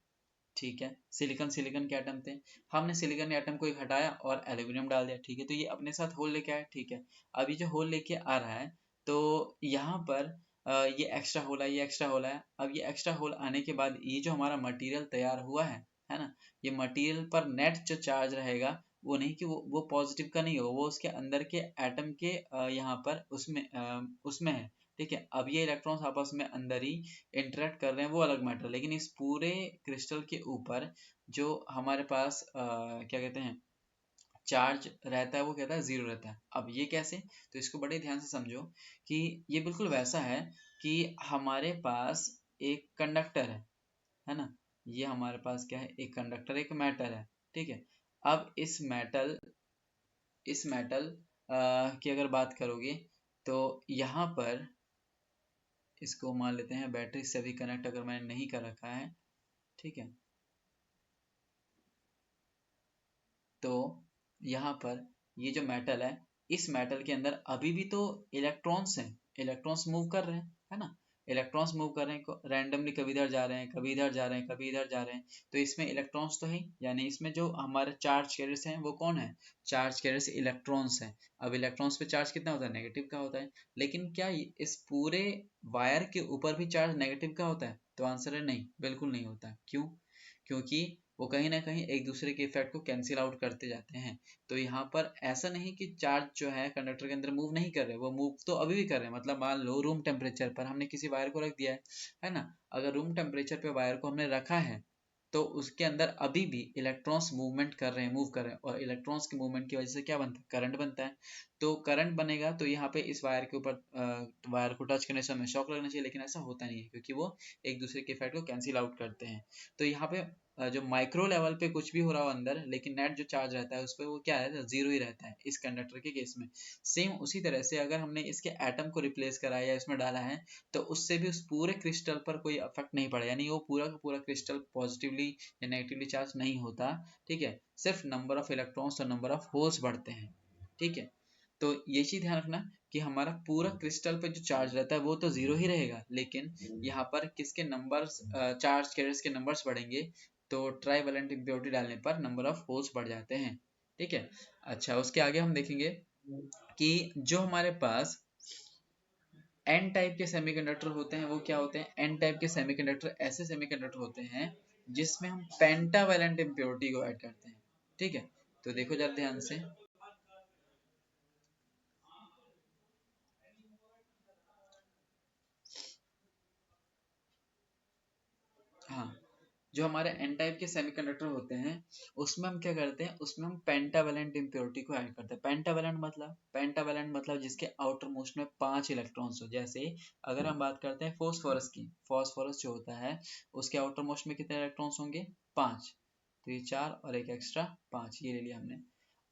ठीक है, सिलिकॉन के एटम थे, हमने सिलिकॉन के एटम को एक हटाया और एल्यूमिनियम डाल दिया। ठीक है, तो ये अपने साथ होल लेके आया। ठीक है, अब ये जो होल लेके आ रहा है तो यहाँ पर ये एक्स्ट्रा होल है, ये एक्स्ट्रा होल है। अब ये एक्स्ट्रा होल आने के बाद ये जो हमारा मटेरियल तैयार हुआ है ना, ये मटेरियल पर नेट जो चार्ज रहेगा वो नहीं कि वो पॉजिटिव का नहीं होगा, वो उसके अंदर के एटम के यहाँ पर उसमें है। ठीक है। अब ये इलेक्ट्रॉन्स आपस में अंदर ही इंटरेक्ट कर रहे हैं, वो अलग मैटर, लेकिन इस पूरे क्रिस्टल के ऊपर जो हमारे पास क्या कहते हैं चार्ज रहता है वो कहता है जीरो रहता है। अब ये कैसे, तो इसको बड़े ध्यान से समझो कि ये बिल्कुल वैसा है कि हमारे पास एक कंडक्टर है ना, ये हमारे पास क्या है, एक कंडक्टर, एक मेटल है, ठीक है। अब इस मेटल की अगर बात करोगे तो यहाँ पर इसको मान लेते हैं बैटरी से भी कनेक्ट अगर मैंने नहीं कर रखा है, ठीक है। तो यहाँ पर ये जो मेटल है, इस मेटल के अंदर अभी भी तो इलेक्ट्रॉन्स हैं, इलेक्ट्रॉन्स मूव कर रहे हैं, है ना। इलेक्ट्रॉन्स मूव कर रहे हैं रैंडमली, कभी इधर जा रहे हैं, कभी इधर जा रहे हैं, कभी इधर जा रहे हैं। तो इसमें इलेक्ट्रॉन्स तो है, यानी इसमें जो हमारे चार्ज कैरियर्स हैं वो कौन है, चार्ज कैरियर्स इलेक्ट्रॉन्स हैं। अब इलेक्ट्रॉन्स पे चार्ज कितना होता है, नेगेटिव का होता है। लेकिन क्या इस पूरे वायर के ऊपर भी चार्ज नेगेटिव का होता है, तो आंसर है नहीं, बिल्कुल नहीं होता। क्यों, क्योंकि वो कहीं ना कहीं एक दूसरे के इफेक्ट को कैंसिल आउट करते जाते हैं। तो यहाँ पर ऐसा नहीं कि चार्ज जो है कंडक्टर के अंदर मूव नहीं कर रहे, वो मूव तो अभी भी कर रहे हैं। मतलब मान लो रूम टेम्परेचर पर हमने किसी वायर को रख दिया है ना, अगर रूम टेम्परेचर पे वायर को हमने रखा है तो उसके अंदर अभी भी इलेक्ट्रॉन्स मूवमेंट कर रहे हैं, मूव कर रहे हैं, और इलेक्ट्रॉन्स के मूवमेंट की वजह से क्या बनता है, करंट बनता है। तो करंट बनेगा तो यहाँ पे इस वायर के ऊपर वायर को टच करने से हमें शॉक लगना चाहिए, लेकिन ऐसा होता नहीं है क्योंकि वो एक दूसरे के इफेक्ट को कैंसिल आउट करते हैं। तो यहाँ पे जो माइक्रो लेवल पे कुछ भी हो रहा हो अंदर, लेकिन नेट जो चार्ज रहता है उस पर वो क्या है, जीरो ही रहता है इस कंडक्टर के केस में। सेम उसी तरह से अगर हमने इसके एटम को रिप्लेस करा या इसमें डाला है तो उससे भी उस पूरे क्रिस्टल पर कोई इफेक्ट नहीं पड़ा, यानी वो पूरा का पूरा क्रिस्टल पॉजिटिवली या नेगेटिवली चार्ज नहीं होता, ठीक है। सिर्फ नंबर ऑफ इलेक्ट्रॉन्स और नंबर ऑफ होल्स बढ़ते हैं, ठीक है। तो ये चीज ध्यान रखना कि हमारा पूरा क्रिस्टल पे जो चार्ज रहता है वो तो जीरो ही रहेगा, लेकिन यहाँ पर किसके नंबर्स, चार्ज कैरियर्स के नंबर्स बढ़ेंगे, तो ट्राईवेलेंट इम्प्योरिटी डालने पर नंबर ऑफ होल्स बढ़ जाते हैं, ठीक है। अच्छा, उसके आगे हम देखेंगे कि जो हमारे पास एन टाइप के सेमीकंडक्टर होते हैं वो क्या होते हैं। एन टाइप के सेमीकंडक्टर ऐसे सेमीकंडक्टर होते हैं जिसमें हम पेंटावेलेंट इम्प्योरिटी को ऐड करते हैं, ठीक है। तो देखो जरा ध्यान से, हाँ, जो हमारे एन टाइप के सेमीकंडक्टर होते हैं उसमें हम क्या करते हैं, उसमें हम पेंटावेलेंट इम्प्योरिटी को ऐड करते हैं। पेंटावेलेंट मतलब जिसके आउटर मोस्ट में 5 इलेक्ट्रॉन्स हो। जैसे अगर हम बात करते हैं फॉस्फोरस की, फॉस्फोरस जो होता है उसके आउटर मोस्ट में कितने इलेक्ट्रॉन्स होंगे, 5। तो ये 4 और एक एक्स्ट्रा 5, ये ले लिया हमने।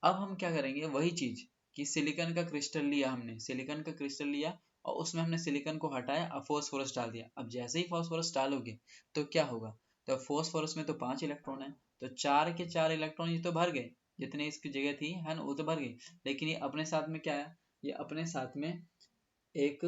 अब हम क्या करेंगे, वही चीज कि सिलिकॉन का क्रिस्टल लिया हमने, सिलिकॉन का क्रिस्टल लिया और उसमें हमने सिलिकॉन को हटाया, अब फॉस्फोरस डाल दिया। अब जैसे ही फॉस्फोरस डालोगे तो क्या होगा, तो फॉस्फोरस में तो 5 इलेक्ट्रॉन है, तो 4 के 4 इलेक्ट्रॉन ये तो भर गए, जितने इसकी जगह थी है ना वो तो भर गई। लेकिन ये अपने साथ में क्या है, ये अपने साथ में एक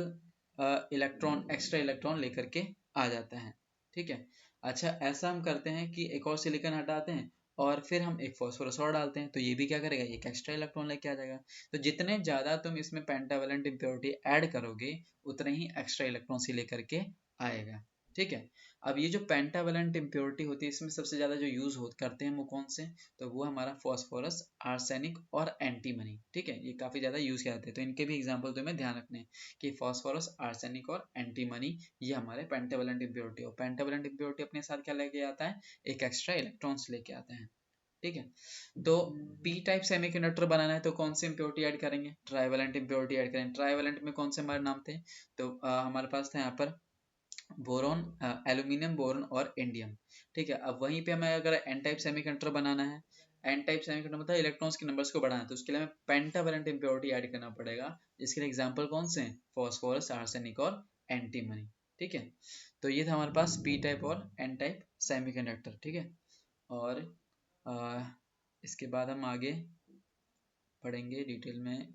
इलेक्ट्रॉन, एक्स्ट्रा इलेक्ट्रॉन लेकर के आ जाता है, ठीक है। अच्छा, ऐसा हम करते हैं कि एक और सिलिकॉन हटाते हैं और फिर हम एक फॉस्फोरस और डालते हैं, तो ये भी क्या करेगा, एक एक्स्ट्रा इलेक्ट्रॉन लेके आ जाएगा। तो जितने ज्यादा तुम इसमें पेंटावेलेंट इम्प्योरिटी ऐड करोगे उतने ही एक्स्ट्रा इलेक्ट्रॉन ही लेकर के आएगा, ठीक है। अब ये जो पेंटावेलेंट इम्प्योरिटी होती है इसमें सबसे ज्यादा जो यूज करते हैं वो कौन से, तो वो हमारा फॉस्फोरस, आर्सेनिक और एंटीमनी, ठीक है। ये काफी ज्यादा यूज किए जाते हैं, तो इनके भी एग्जाम्पल तुम्हें ध्यान रखने हैं कि फॉस्फोरस, आर्सेनिक और एंटीमनी ये हमारे पेंटावेलेंट इम्प्योरिटी। और पेंटावेलेंट इम्प्योरिटी अपने साथ क्या लेके आता है, एक एक्स्ट्रा इलेक्ट्रॉन्स लेके आते हैं, ठीक है। तो पी टाइप सेमीकंडक्टर बनाना है तो कौन सी इम्प्योरिटी ऐड करेंगे, ट्राईवेलेंट इम्प्योरिटी ऐड करेंगे। ट्राईवेलेंट में कौन से हमारे नाम थे, तो हमारे पास था यहाँ पर बोरोन, एल्यूमिनियम, बोरोन और इंडियम, ठीक है। अब वहीं पे हमें अगर एन टाइप सेमीकंडक्टर बनाना है, एन टाइप सेमीकंडक्टर मतलब इलेक्ट्रॉन्स के नंबर्स को बढ़ाना है, तो उसके लिए हमें पेंटावेलेंट इम्प्योरिटी ऐड करना पड़ेगा। इसके लिए एग्जांपल कौन से हैं, फॉस्फोरस, आर्सेनिक और एंटीमनी, ठीक है। तो ये था हमारे पास पी टाइप और एन टाइप सेमीकंडक्टर, ठीक है। और आ, इसके बाद हम आगे पढ़ेंगे डिटेल में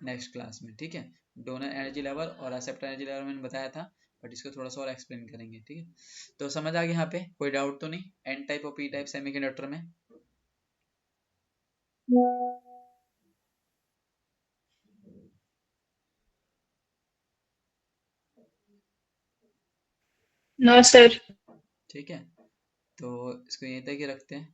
नेक्स्ट क्लास में, ठीक है। डोनर एनर्जी लेवल और एक्सेप्टर एनर्जी लेवल मैंने बताया था, बट इसको थोड़ा सा और एक्सप्लेन करेंगे, ठीक है। तो समझ आ गया यहाँ पे, कोई डाउट तो नहीं एन टाइप और पी टाइप सेमीकंडक्टर में। No sir. ठीक है, तो इसको यहीं तक ही रखते हैं।